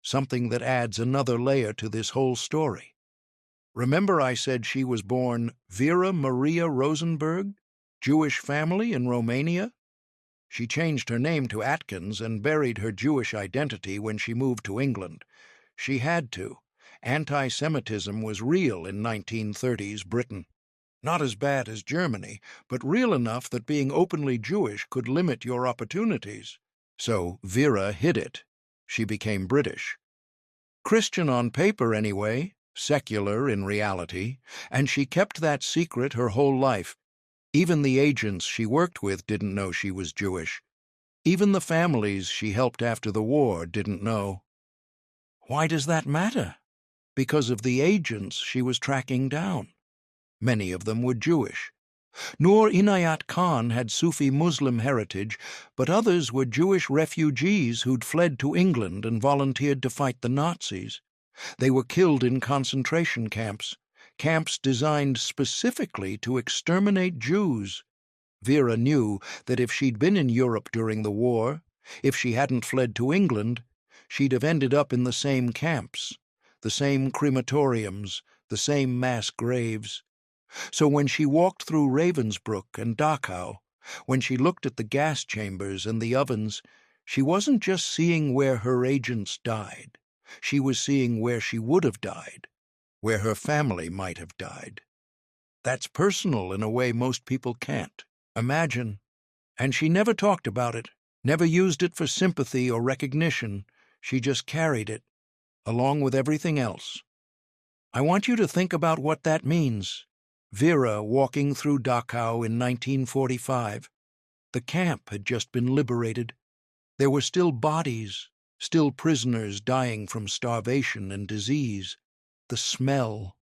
A: something that adds another layer to this whole story. Remember I said she was born Vera Maria Rosenberg, Jewish family in Romania? She changed her name to Atkins and buried her Jewish identity when she moved to England. She had to. Anti-Semitism was real in 1930s Britain. Not as bad as Germany, but real enough that being openly Jewish could limit your opportunities. So Vera hid it. She became British. Christian on paper anyway, secular in reality, and she kept that secret her whole life. Even the agents she worked with didn't know she was Jewish. Even the families she helped after the war didn't know. Why does that matter? Because of the agents she was tracking down. Many of them were Jewish. Noor Inayat Khan had Sufi Muslim heritage, but others were Jewish refugees who'd fled to England and volunteered to fight the Nazis. They were killed in concentration camps, camps designed specifically to exterminate Jews. Vera knew that if she'd been in Europe during the war, if she hadn't fled to England, she'd have ended up in the same camps, the same crematoriums, the same mass graves. So when she walked through Ravensbrück and Dachau, when she looked at the gas chambers and the ovens, she wasn't just seeing where her agents died. She was seeing where she would have died, where her family might have died. That's personal in a way most people can't imagine. And she never talked about it, never used it for sympathy or recognition. She just carried it, along with everything else. I want you to think about what that means. Vera walking through Dachau in 1945. The camp had just been liberated. There were still bodies, still prisoners dying from starvation and disease. The smell.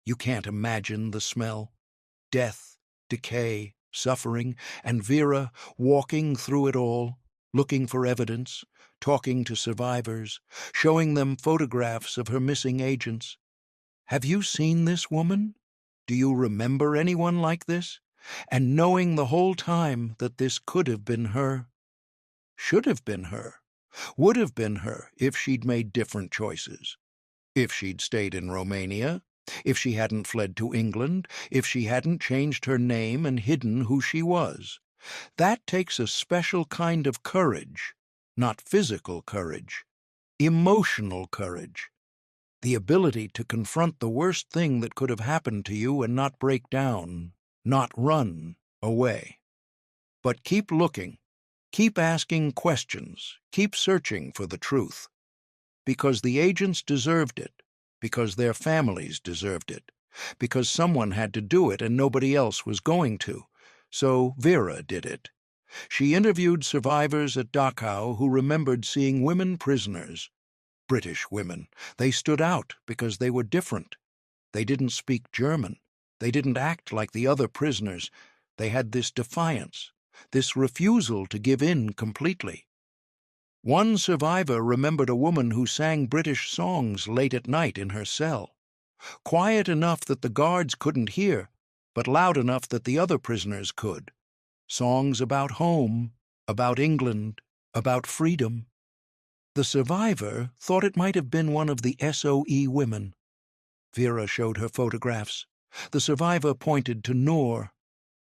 A: You can't imagine the smell. Death, decay, suffering, and Vera walking through it all, looking for evidence, talking to survivors, showing them photographs of her missing agents. Have you seen this woman? Do you remember anyone like this? And knowing the whole time that this could have been her, should have been her, would have been her if she'd made different choices. If she'd stayed in Romania, if she hadn't fled to England, if she hadn't changed her name and hidden who she was. That takes a special kind of courage, not physical courage, emotional courage. The ability to confront the worst thing that could have happened to you and not break down, not run away. But keep looking, keep asking questions, keep searching for the truth. Because the agents deserved it, because their families deserved it, because someone had to do it and nobody else was going to. So Vera did it. She interviewed survivors at Dachau who remembered seeing women prisoners. British women. They stood out because they were different. They didn't speak German. They didn't act like the other prisoners. They had this defiance, this refusal to give in completely. One survivor remembered a woman who sang British songs late at night in her cell. Quiet enough that the guards couldn't hear, but loud enough that the other prisoners could. Songs about home, about England, about freedom. The survivor thought it might have been one of the SOE women. Vera showed her photographs. The survivor pointed to Noor.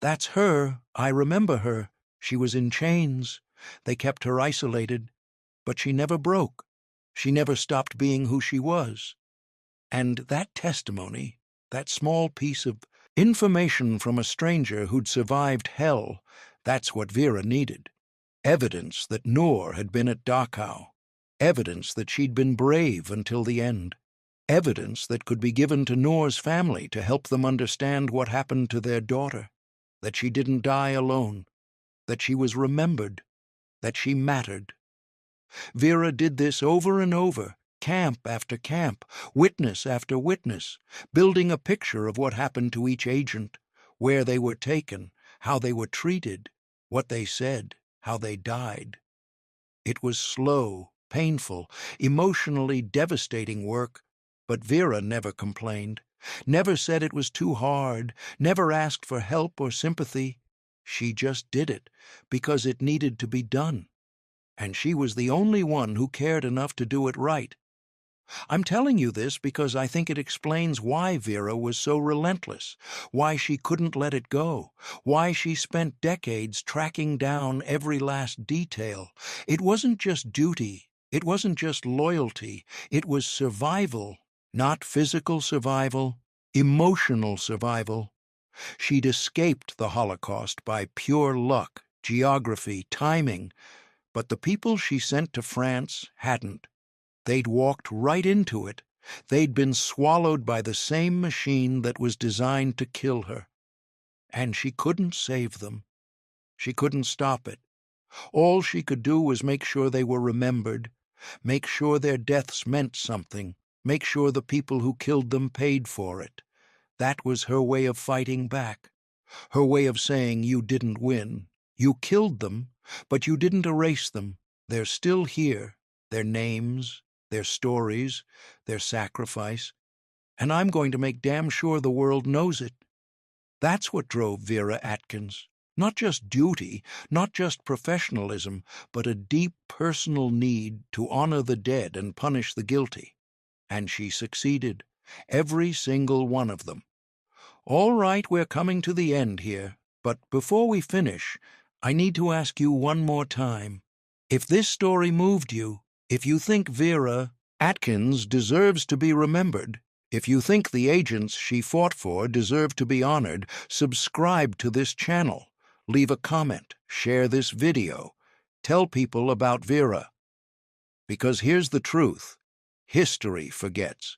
A: "That's her. I remember her. She was in chains. They kept her isolated. But she never broke. She never stopped being who she was." And that testimony, that small piece of information from a stranger who'd survived hell, that's what Vera needed. Evidence that Noor had been at Dachau. Evidence that she'd been brave until the end. Evidence that could be given to Noor's family to help them understand what happened to their daughter, that she didn't die alone, that she was remembered, that she mattered. Vera did this over and over, camp after camp, witness after witness, building a picture of what happened to each agent, where they were taken, how they were treated, what they said, how they died. It was slow, painful, emotionally devastating work, but Vera never complained, never said it was too hard, never asked for help or sympathy. She just did it because it needed to be done. And she was the only one who cared enough to do it right. I'm telling you this because I think it explains why Vera was so relentless, why she couldn't let it go, why she spent decades tracking down every last detail. It wasn't just duty, it wasn't just loyalty, it was survival, not physical survival, emotional survival. She'd escaped the Holocaust by pure luck, geography, timing, but the people she sent to France hadn't. They'd walked right into it. They'd been swallowed by the same machine that was designed to kill her. And she couldn't save them. She couldn't stop it. All she could do was make sure they were remembered, make sure their deaths meant something, make sure the people who killed them paid for it. That was her way of fighting back. Her way of saying you didn't win. You killed them, but you didn't erase them. They're still here, their names, their stories, their sacrifice, and I'm going to make damn sure the world knows it. That's what drove Vera Atkins. Not just duty, not just professionalism, but a deep personal need to honor the dead and punish the guilty. And she succeeded, every single one of them. All right, we're coming to the end here, but before we finish, I need to ask you one more time. If this story moved you, if you think Vera Atkins deserves to be remembered, if you think the agents she fought for deserve to be honored, subscribe to this channel, leave a comment, share this video, tell people about Vera. Because here's the truth. History forgets.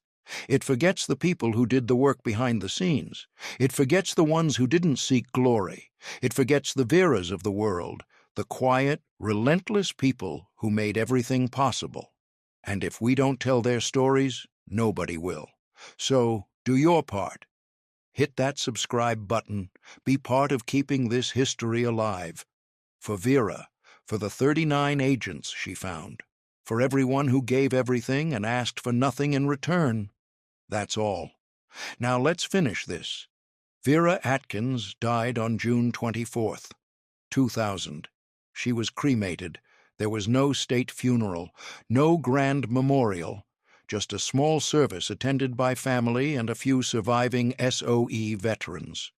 A: It forgets the people who did the work behind the scenes. It forgets the ones who didn't seek glory. It forgets the Veras of the world, the quiet, relentless people who made everything possible. And if we don't tell their stories, nobody will. So, do your part. Hit that subscribe button. Be part of keeping this history alive. For Vera, for the 39 agents she found, for everyone who gave everything and asked for nothing in return. That's all. Now let's finish this. Vera Atkins died on June 24th, 2000. She was cremated. There was no state funeral, no grand memorial, just a small service attended by family and a few surviving SOE veterans.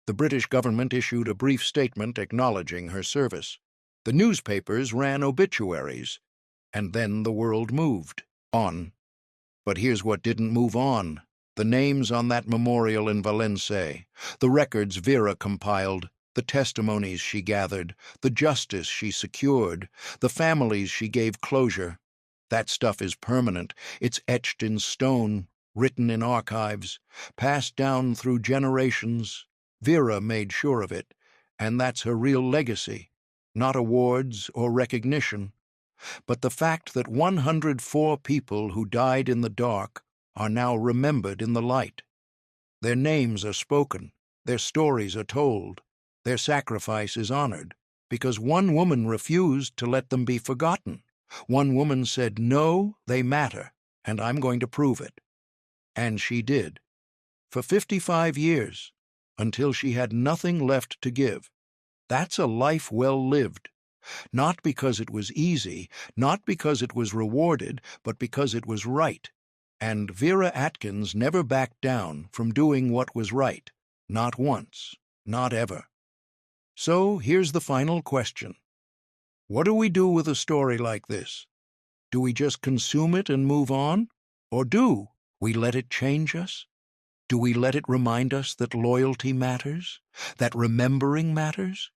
A: The British government issued a brief statement acknowledging her service. The newspapers ran obituaries, and then the world moved on. But here's what didn't move on. The names on that memorial in Valence, the records Vera compiled, the testimonies she gathered, the justice she secured, the families she gave closure. That stuff is permanent. It's etched in stone, written in archives, passed down through generations. Vera made sure of it, And that's her real legacy, not awards or recognition, but the fact that 104 people who died in the dark are now remembered in the light. Their names are spoken, their stories are told, their sacrifice is honored, because one woman refused to let them be forgotten. One woman said, "No, they matter, and I'm going to prove it." And she did. For 55 years, until she had nothing left to give. That's a life well lived. Not because it was easy, not because it was rewarded, but because it was right. And Vera Atkins never backed down from doing what was right. Not once, not ever. So here's the final question. What do we do with a story like this? Do we just consume it and move on? Or do we let it change us? Do we let it remind us that loyalty matters? That remembering matters?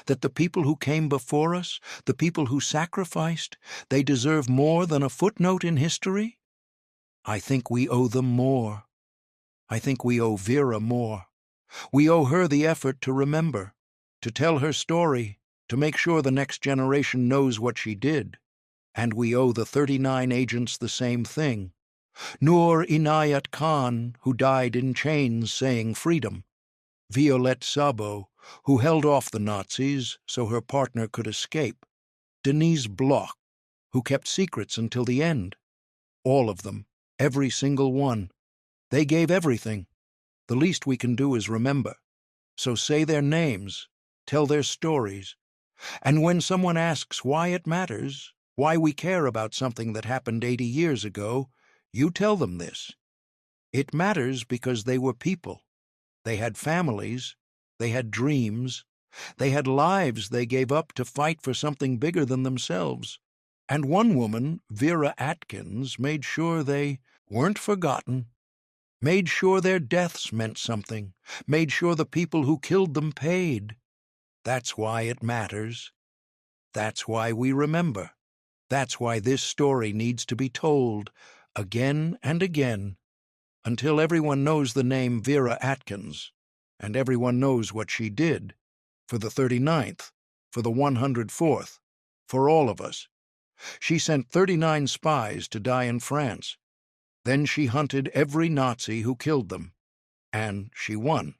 A: That the people who came before us, the people who sacrificed, they deserve more than a footnote in history? I think we owe them more. I think we owe Vera more. We owe her the effort to remember, to tell her story, to make sure the next generation knows what she did. And we owe the 39 agents the same thing. Noor Inayat Khan, who died in chains saying freedom. Violette Szabo, who held off the Nazis so her partner could escape. Denise Bloch, who kept secrets until the end. All of them, every single one. They gave everything. The least we can do is remember. So say their names, tell their stories. And when someone asks why it matters, why we care about something that happened 80 years ago, you tell them this. It matters because they were people. They had families. They had dreams. They had lives they gave up to fight for something bigger than themselves. And one woman, Vera Atkins, made sure they weren't forgotten, made sure their deaths meant something, made sure the people who killed them paid. That's why it matters. That's why we remember. That's why this story needs to be told again and again until everyone knows the name Vera Atkins and everyone knows what she did for the 39th, for the 104th, for all of us. She sent 39 spies to die in France. Then she hunted every Nazi who killed them, and she won.